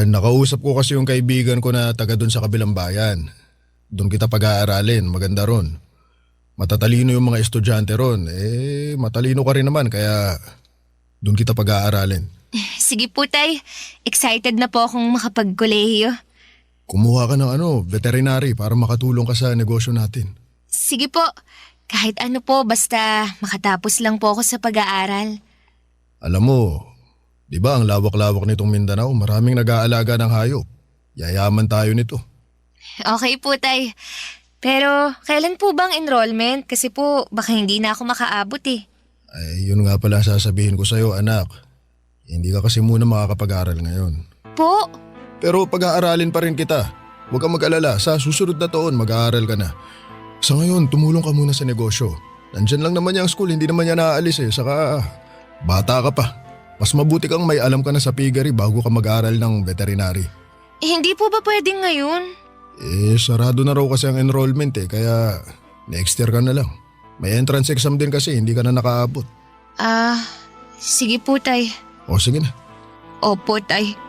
Nakausap ko kasi yung kaibigan ko na taga doon sa kabilang bayan. Doon kita pag-aaralin, maganda ron. Matatalino yung mga estudyante ron. Matalino ka rin naman kaya doon kita pag-aaralin. Sige po, Tay. Excited na po akong makapag-kolehiyo. Kumuha ka ng veterinary para makatulong ka sa negosyo natin. Sige po. Kahit ano po, basta makatapos lang po ako sa pag-aaral. Alam mo, di ba ang lawak-lawak nitong Mindanao, maraming nag-aalaga ng hayop. Yayaman tayo nito. Okay po, Tay. Pero kailan po bang enrollment? Kasi po baka hindi na ako makaabot eh. Ay, yun nga pala sasabihin ko sa'yo, anak. Hindi ka kasi muna makakapag-aral ngayon. Po? Pero pag-aaralin pa rin kita. Huwag kang mag-alala, sa susunod na taon mag-aaral ka na. Sa ngayon, tumulong ka muna sa negosyo. Nandyan lang naman yung school, hindi naman yan naaalis eh. Saka bata ka pa. Mas mabuti kang may alam ka na sa piggery bago ka mag-aaral ng veterinary. Hindi po ba pwedeng ngayon? Sarado na raw kasi ang enrollment kaya next year ka na lang. May entrance exam din kasi, hindi ka na nakaabot. Sige po, Tay. O sige na. Opo, Tay.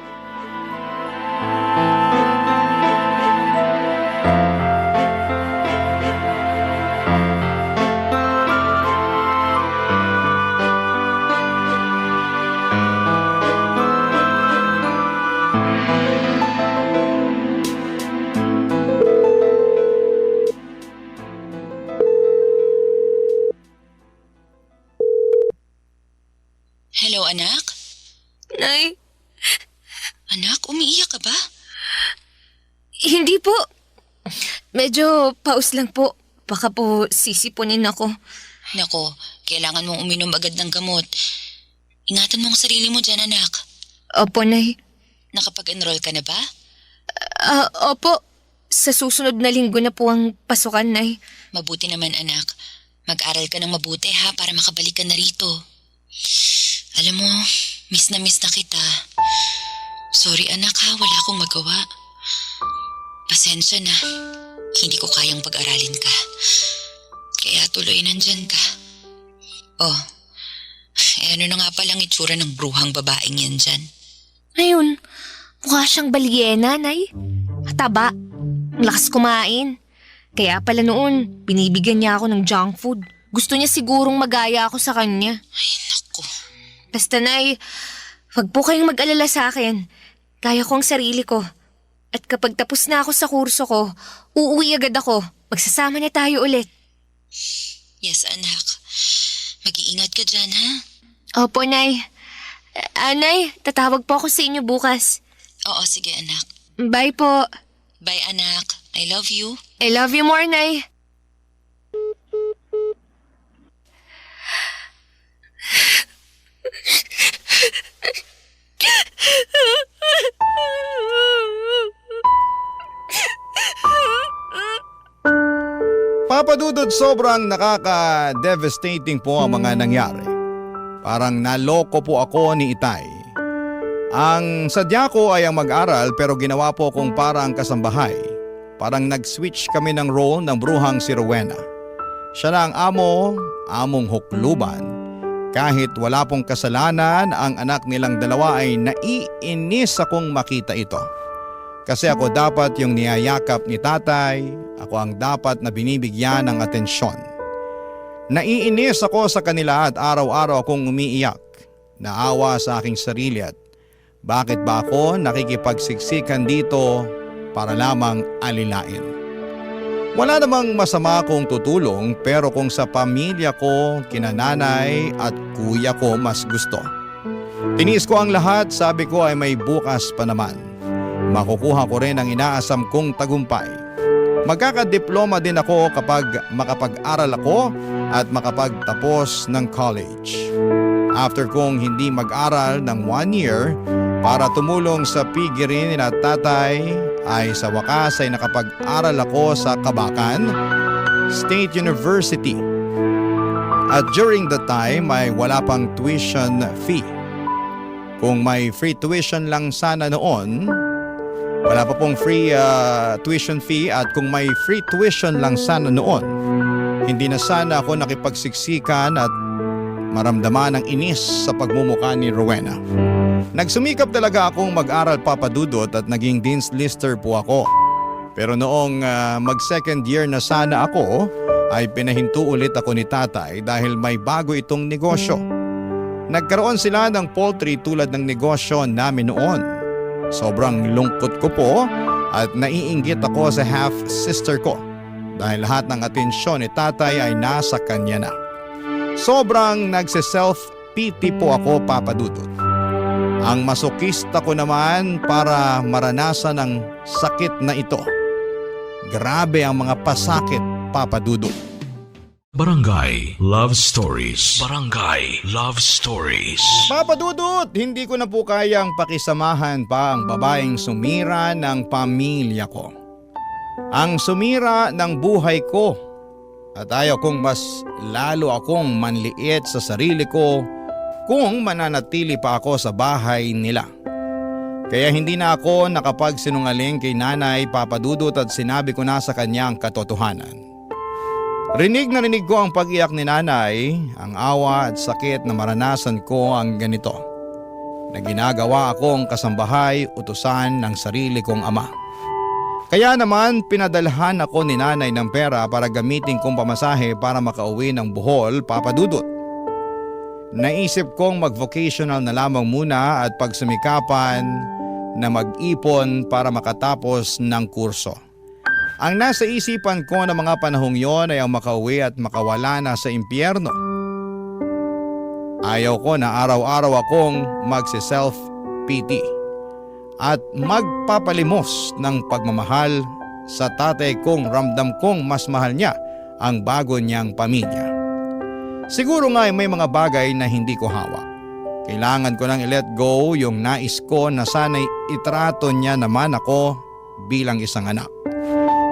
Hello, anak? Nay, Anak, umiiyak ka ba? hindi po. Medyo pause lang po. Baka po sisipunin ako. Nako, kailangan mong uminom agad ng gamot. Ingatan mo ang sarili mo dyan, anak. Opo, Nay. Nakapag-enroll ka na ba? Opo. Sa susunod na linggo na po ang pasukan, Nay. Mabuti naman, anak. Mag-aral ka ng mabuti ha para makabalik ka na rito. Alam mo, miss na kita. Sorry anak ha, wala akong magawa. Pasensya na, hindi ko kayang pag-aralin ka. Kaya tuloy nandyan ka. Oh, ano na nga palang itsura ng bruhang babaeng yan dyan? Ayun, mukha siyang balyena, Nay. Taba, ang lakas kumain. Kaya pala noon, binibigyan niya ako ng junk food. Gusto niya sigurong magaya ako sa kanya. Ay, naku. Basta Nay, wag po kayong mag-alala sa akin. Kaya ko ang sarili ko. At kapag tapos na ako sa kurso ko, uuwi agad ako. Magsasama na tayo ulit. Yes, anak. Mag-iingat ka dyan, ha? Opo, Nay. Nay, tatawag po ako sa inyo bukas. Oo, sige, anak. Bye po. Bye, anak. I love you. I love you more, Nay. Papa Dudut, sobrang nakaka-devastating po ang mga nangyari. Parang naloko po ako ni Itay. Ang sadya ko ay ang mag-aral pero ginawa po kong parang kasambahay. Parang nag-switch kami ng role ng bruhang si Rowena. Siya na ang among hukluban. Kahit wala pong kasalanan, ang anak nilang dalawa ay naiinis akong makita ito. Kasi ako dapat yung niyayakap ni tatay, ako ang dapat na binibigyan ng atensyon. Naiinis ako sa kanila at araw-araw akong umiiyak. Naawa sa aking sarili at bakit ba ako nakikipagsiksikan dito para lamang alilain? Wala namang masama kung tutulong pero kung sa pamilya ko, kinananay at kuya ko mas gusto. Tinis ko ang lahat, sabi ko ay may bukas pa naman. Makukuha ko rin ang inaasam kong tagumpay. Magkakadiploma din ako kapag makapag-aral ako at makapagtapos ng college. After kong hindi mag-aral ng 1 year para tumulong sa pigirin ni tatay, ay sa wakas ay nakapag-aral ako sa Kabakan State University. At during the time ay wala pang tuition fee. Kung may free tuition lang sana noon, wala pa pong free tuition fee at kung may free tuition lang sana noon, hindi na sana ako nakipagsiksikan at maramdaman ang inis sa pagmumukha ni Rowena. Nagsumikap talaga akong mag-aral, Papa Dudut, at naging Dean's Lister po ako. Pero noong mag-second year na sana ako, ay pinahinto ulit ako ni tatay dahil may bago itong negosyo. Nagkaroon sila ng poultry tulad ng negosyo namin noon. Sobrang lungkot ko po at naiinggit ako sa half-sister ko dahil lahat ng atensyon ni tatay ay nasa kanya na. Sobrang nagse-self-pity po ako, Papa Dudut. Ang masokista ko naman para maranasan ang sakit na ito. Grabe ang mga pasakit, Papa Dudut. Barangay Love Stories. Barangay Love Stories. Papa Dudut, hindi ko na po kayang pakisamahan pa ang babaeng sumira ng pamilya ko. Ang sumira ng buhay ko. At ayaw kong mas lalo akong manliit sa sarili ko kung mananatili pa ako sa bahay nila. Kaya hindi na ako nakapagsinungaling kay nanay, Papa Dudut, at sinabi ko na sa kanya ang katotohanan. Rinig na rinig ko ang pag-iyak ni nanay, ang awa at sakit na maranasan ko ang ganito. Na ginagawa akong kasambahay, utusan ng sarili kong ama. Kaya naman pinadalhan ako ni nanay ng pera para gamitin kong pamasahe para makauwi ng Bohol, Papa Dudut. Naisip kong mag-vocational na lamang muna at pagsumikapan na mag-ipon para makatapos ng kurso. Ang nasa isipan ko ng mga panahong yon ay ang makauwi at makawala na sa impyerno. Ayaw ko na araw-araw akong magsi-self-pity at magpapalimos ng pagmamahal sa tatay kong ramdam kong mas mahal niya ang bago niyang pamilya. Siguro nga ay may mga bagay na hindi ko hawak. Kailangan ko nang i-let go yung nais ko na sana'y itrato niya naman ako bilang isang anak.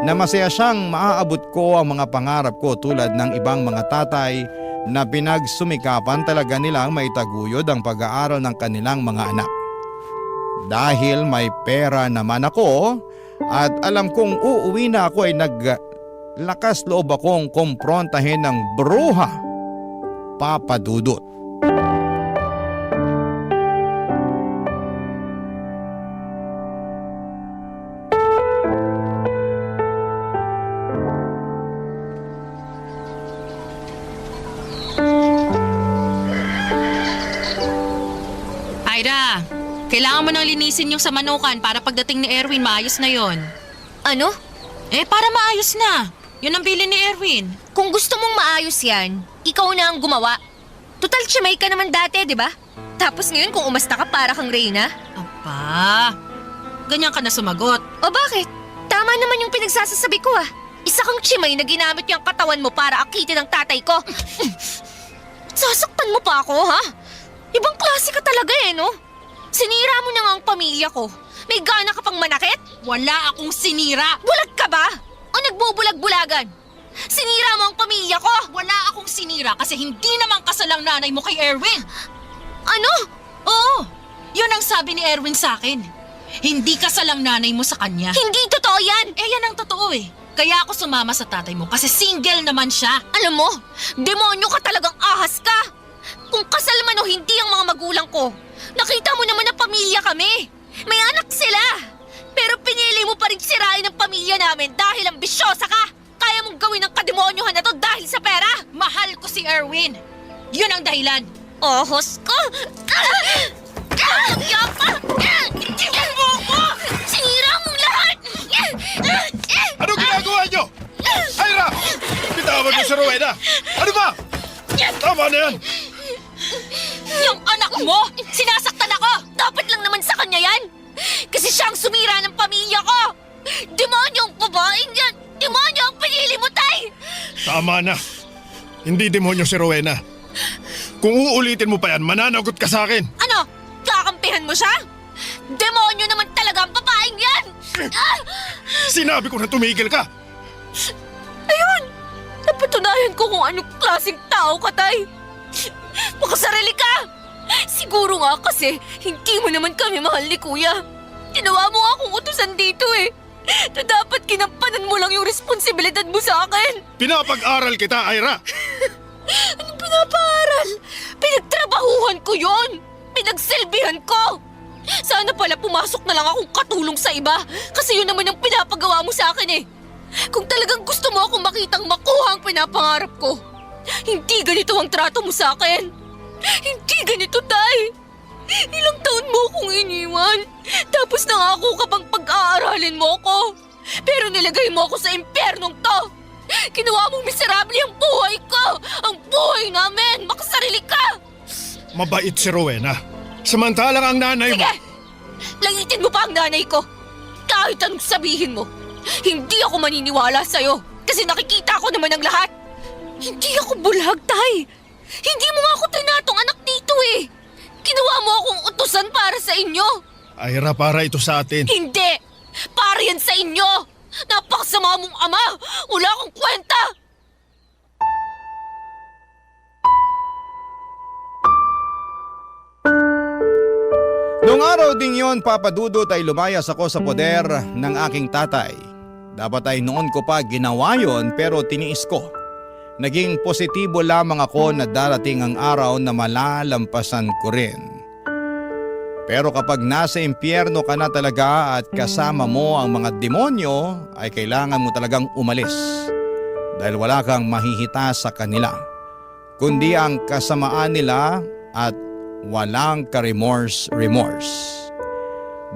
Na masaya siyang maaabot ko ang mga pangarap ko tulad ng ibang mga tatay na pinagsumikapan talaga nilang maitaguyod ang pag-aaral ng kanilang mga anak. Dahil may pera naman ako at alam kong uuwi na ako ay naglakas loob akong kumprontahin ng bruha, Papa Dudut. Kailangan mo nang linisin yung sa manukan para pagdating ni Erwin, maayos na yon. Ano? Para maayos na. Yun ang bili ni Erwin. Kung gusto mong maayos yan, ikaw na ang gumawa. Total, chimay ka naman dati, di ba? Tapos ngayon kung umasta ka para kang Reyna? Aba, ganyan ka na sumagot. O bakit? Tama naman yung pinagsasasabi ko ah. Isa kang chimay na ginamit yung katawan mo para akitin ang tatay ko. Sasaktan mo pa ako, ha? Ibang klase ka talaga no? Sinira mo na nga ang pamilya ko. May gana ka pang manakit? Wala akong sinira. Bulag ka ba? O nagbubulag-bulagan? Sinira mo ang pamilya ko? Wala akong sinira kasi hindi naman kasalang nanay mo kay Erwin. Ano? Oo, yun ang sabi ni Erwin sa akin. Hindi kasalang nanay mo sa kanya. Hindi totoo yan! Yan ang totoo Kaya ako sumama sa tatay mo kasi single naman siya. Alam mo, demonyo ka talagang ahas ka! Kung kasal man o hindi ang mga magulang ko, nakita mo naman na pamilya kami. May anak sila. Pero pinili mo pa rin sirain ang pamilya namin dahil ambisyosa ka. Kaya mong gawin ang kademonyohan na to dahil sa pera. Mahal ko si Erwin. Yun ang dahilan. Ohos ko! Yapa! Tingnan mo ko! Sinira mong lahat! Ano ginagawa niyo? Ira! Bitawan niyo si Rowena! Ano ba? Tama na yan! Yung anak mo, sinasaktan ako! Dapat lang naman sa kanya yan! Kasi siyang sumira ng pamilya ko! Demonyo ang babaeng yan! Demonyo ang pinili mo, tay! Tama na. Hindi demonyo si Rowena. Kung uulitin mo pa yan, mananagot ka sa akin. Ano? Kakampihan mo siya? Demonyo naman talaga ang babaeng yan! Sinabi ko na tumigil ka. Ayun! Napatunayan ko kung anong klaseng tao ka, tay! Makasarili ka! Siguro nga kasi hindi mo naman kami mahal ni Kuya. Ginawa mo akong utusan dito na dapat kinampanan mo lang yung responsibilidad mo sa akin. Pinapag-aral kita, Ira. Anong pinapaaral? Pinagtrabahuhan ko yon. Pinagsilbihan ko. Sana pala pumasok na lang akong katulong sa iba kasi yun naman ang pinapagawa mo sa akin Kung talagang gusto mo akong makitang makuha ang pinapangarap ko, hindi ganito ang trato mo sa akin. Hindi ganito, tay. Ilang taon mo akong iniwan. Tapos nangako ka bang pag-aaralin mo ako. Pero nilagay mo ako sa impyernong to. Ginawa mong miserable ang buhay ko. Ang buhay namin. Makasarili ka. Mabait si Rowena. Samantalang ang nanay mo... Sige! Langitin mo pa ang nanay ko. Kahit anong sabihin mo, hindi ako maniniwala sa'yo. Kasi nakikita ko naman ang lahat. Hindi ako bulag, tay. Hindi mo nga ako tinatong anak dito Ginawa mo akong utusan para sa inyo. Ira, para ito sa atin. Hindi! Para yan sa inyo! Napakasama mong ama! Wala akong kwenta! Noong araw ding yon, Papa Dudut, ay lumayas ako sa poder ng aking tatay. Dapat ay noon ko pa ginawa yon pero tiniis ko. Naging positibo lamang ako na darating ang araw na malalampasan ko rin. Pero kapag nasa impyerno ka na talaga at kasama mo ang mga demonyo, ay kailangan mo talagang umalis. Dahil wala kang mahihita sa kanila, kundi ang kasamaan nila at walang ka-remorse.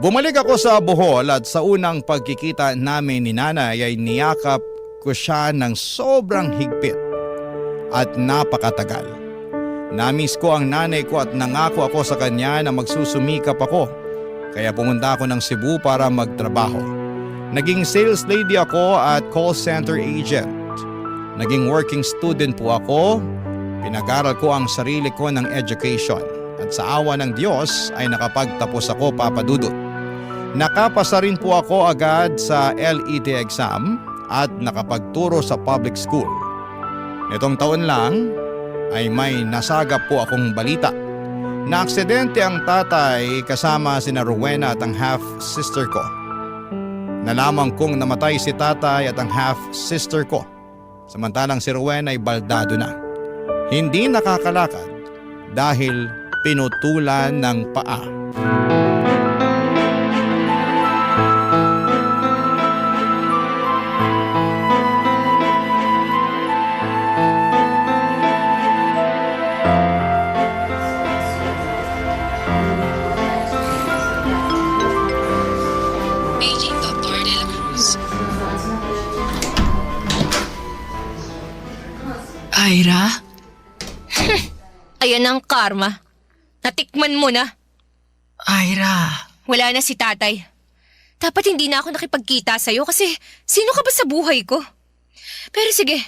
Bumalik ako sa Bohol at sa unang pagkikita namin ni nanay ay niyakap ko siya ng sobrang higpit at napakatagal. Namiss ko ang nanay ko at nangako ako sa kanya na magsusumikap ako. Kaya pumunta ako ng Cebu para magtrabaho. Naging sales lady ako at call center agent. Naging working student po ako. Pinag-aral ko ang sarili ko ng education. At sa awa ng Diyos ay nakapagtapos ako, Papa Dudut. Nakapasa rin po ako agad sa LET exam at nakapagturo sa public school. Nitong taon lang ay may nasagap po akong balita. Naaksidente ang tatay kasama sina Rowena at ang half-sister ko. Nalaman kong namatay si tatay at ang half-sister ko. Samantalang si Rowena ay baldado na. Hindi nakakalakad dahil pinutulan ng paa. Ira? Ayan ang karma. Natikman mo na. Ira. Wala na si tatay. Dapat hindi na ako nakipagkita sa'yo kasi sino ka ba sa buhay ko? Pero sige,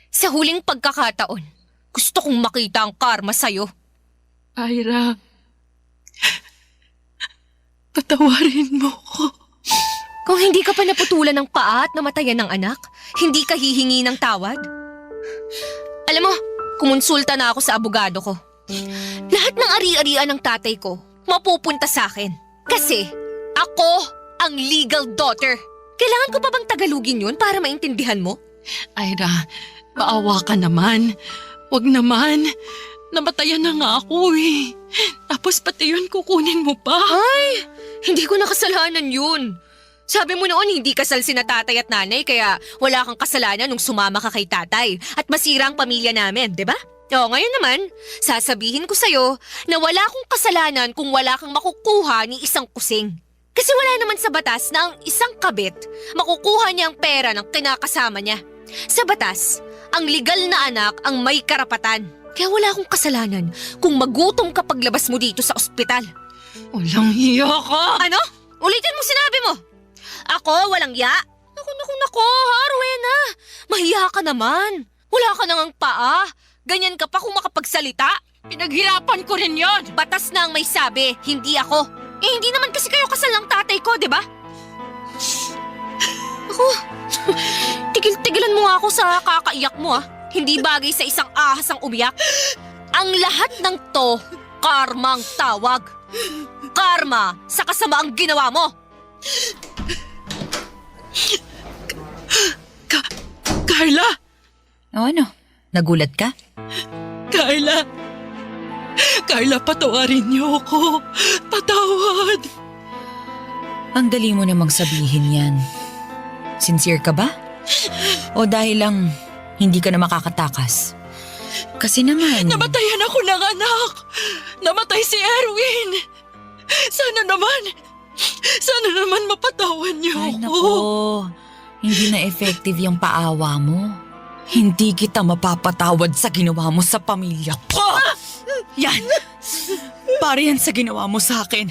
sa huling pagkakataon, gusto kong makita ang karma sa'yo. Ira. Patawarin mo ko. Kung hindi ka pa naputulan ng paa at namatayan ng anak, hindi ka hihingi ng tawad? Alam mo, kumonsulta na ako sa abogado ko. Lahat ng ari-arian ng tatay ko, mapupunta sa akin. Kasi ako ang legal daughter. Kailangan ko pa bang tagalugin yun para maintindihan mo? Ira, maawa ka naman. Wag naman. Namatayan na nga ako eh. Tapos pati yun kukunin mo pa. Ay, hindi ko nakasalanan yun. Sabi mo noon hindi kasal sina tatay at nanay kaya wala kang kasalanan nung sumama ka kay tatay at masira ang pamilya namin, di ba? O ngayon naman, sasabihin ko sa'yo na wala akong kasalanan kung wala kang makukuha ni isang kusing. Kasi wala naman sa batas na ang isang kabit makukuha niya ang pera ng kinakasama niya. Sa batas, ang legal na anak ang may karapatan. Kaya wala akong kasalanan kung magutom ka paglabas mo dito sa ospital. Walang hiya ka. Ano? Ulitin mo sinabi mo. Ako, walang ya? Naku, Rowena. Mahiya ka naman. Wala ka nang paa. Ganyan ka pa kung makapagsalita. Pinaghirapan ko rin yon. Batas na ang may sabi, hindi ako. Eh, hindi naman kasi kayo kasal ng tatay ko, di ba? Ako, tigil-tigilan mo nga ako sa kakaiyak mo, ah. Hindi bagay sa isang ahas ang umiyak. Ang lahat ng to, karma ang tawag. Karma sa kasamaang ginawa mo. Carla! O ano? Nagulat ka? Carla! Carla, patawarin niyo ako. Patawad! Ang dali mo namang sabihin yan. Sincere ka ba? O dahil lang hindi ka na makakatakas? Kasi naman… Namatayan ako ng anak! Namatay si Erwin! Sana naman mapatawan niyo Ay ako. nako, hindi na effective yung paawa mo. Hindi kita mapapatawad sa ginawa mo sa pamilya ko. Yan! Para yan sa ginawa mo sa akin.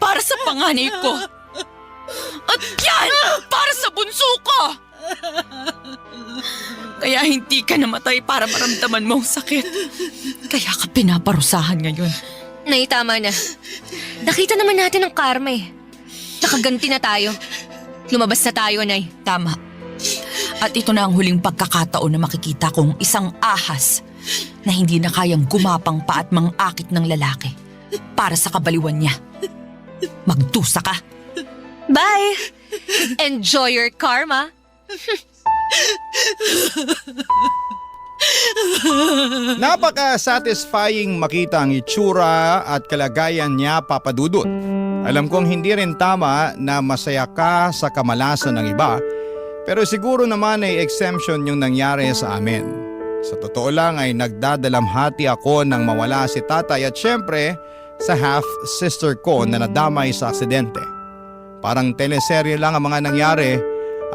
Para sa panganay ko. At yan! Para sa bunso ko! Kaya hindi ka namatay para maramdaman mo ang sakit. Kaya ka pinaparusahan ngayon. Nay, tama na. Nakita naman natin ang karma eh. Nakaganti na tayo. Lumabas na tayo, Nay. Tama. At ito na ang huling pagkakataon na makikita kong isang ahas na hindi na kayang gumapang pa at mangakit ng lalaki para sa kabaliwan niya. Magdusa ka. Bye! Enjoy your karma. Napaka-satisfying makita ang itsura at kalagayan niya, Papa Dudut. Alam kong hindi rin tama na masaya ka sa kamalasan ng iba, pero siguro naman ay exemption yung nangyari sa amin. Sa totoo lang ay nagdadalamhati ako nang mawala si tatay at syempre sa half-sister ko na nadamay sa aksidente. Parang teleserye lang ang mga nangyari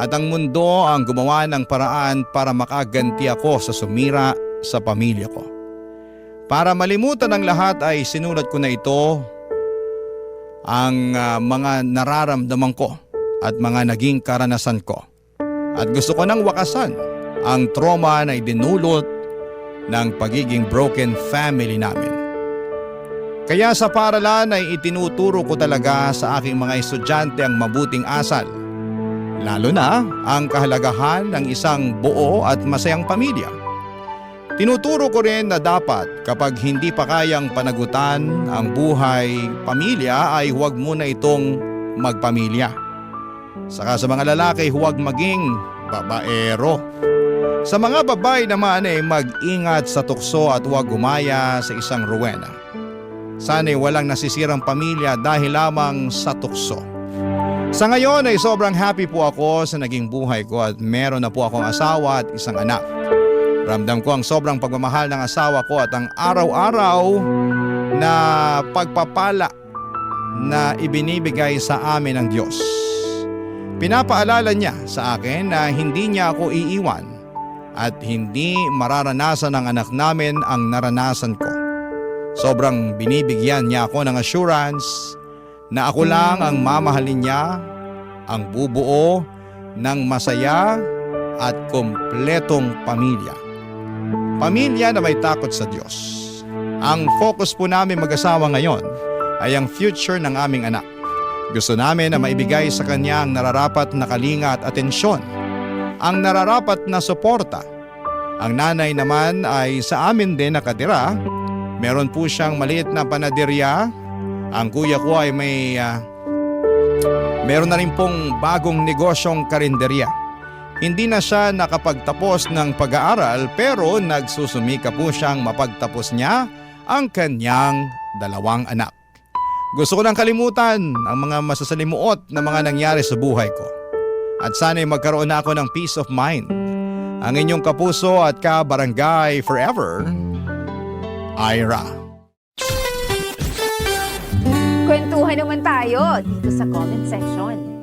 at ang mundo ang gumawa ng paraan para makaganti ako sa sumira sa pamilya ko. Para malimutan ang lahat ay sinulat ko na ito ang mga nararamdaman ko at mga naging karanasan ko. At gusto ko nang wakasan ang trauma na idinulot ng pagiging broken family namin. Kaya sa paaralan ay itinuturo ko talaga sa aking mga estudyante ang mabuting asal. Lalo na ang kahalagahan ng isang buo at masayang pamilya. Tinuturo ko rin na dapat kapag hindi pa kayang panagutan ang buhay pamilya ay huwag muna itong magpamilya. Saka sa mga lalaki huwag maging babaero. Sa mga babae naman ay mag-ingat sa tukso at huwag gumaya sa isang Rowena. Sana'y walang nasisirang pamilya dahil lamang sa tukso. Sa ngayon ay sobrang happy po ako sa naging buhay ko at meron na po akong asawa at isang anak. Ramdam ko ang sobrang pagmamahal ng asawa ko at ang araw-araw na pagpapala na ibinibigay sa amin ng Diyos. Pinapaalala niya sa akin na hindi niya ako iiwan at hindi mararanasan ng anak namin ang naranasan ko. Sobrang binibigyan niya ako ng assurance na ako lang ang mamahalin niya, ang bubuo ng masaya at kumpletong pamilya. Pamilya na may takot sa Diyos. Ang focus po namin mag-asawa ngayon ay ang future ng aming anak. Gusto namin na maibigay sa kanya ang nararapat na kalinga at atensyon, ang nararapat na suporta. Ang nanay naman ay sa amin din nakatira. Meron po siyang maliit na panaderya. Ang kuya ko ay meron na rin pong bagong negosyong karinderya. Hindi na siya nakapagtapos ng pag-aaral pero nagsusumika po siyang mapagtapos niya ang kanyang 2 anak. Gusto ko nang kalimutan ang mga masasalimuot na mga nangyari sa buhay ko. At sana'y magkaroon na ako ng peace of mind. Ang inyong kapuso at kabarangay forever, Ira. Kwentuhan naman tayo dito sa comment section.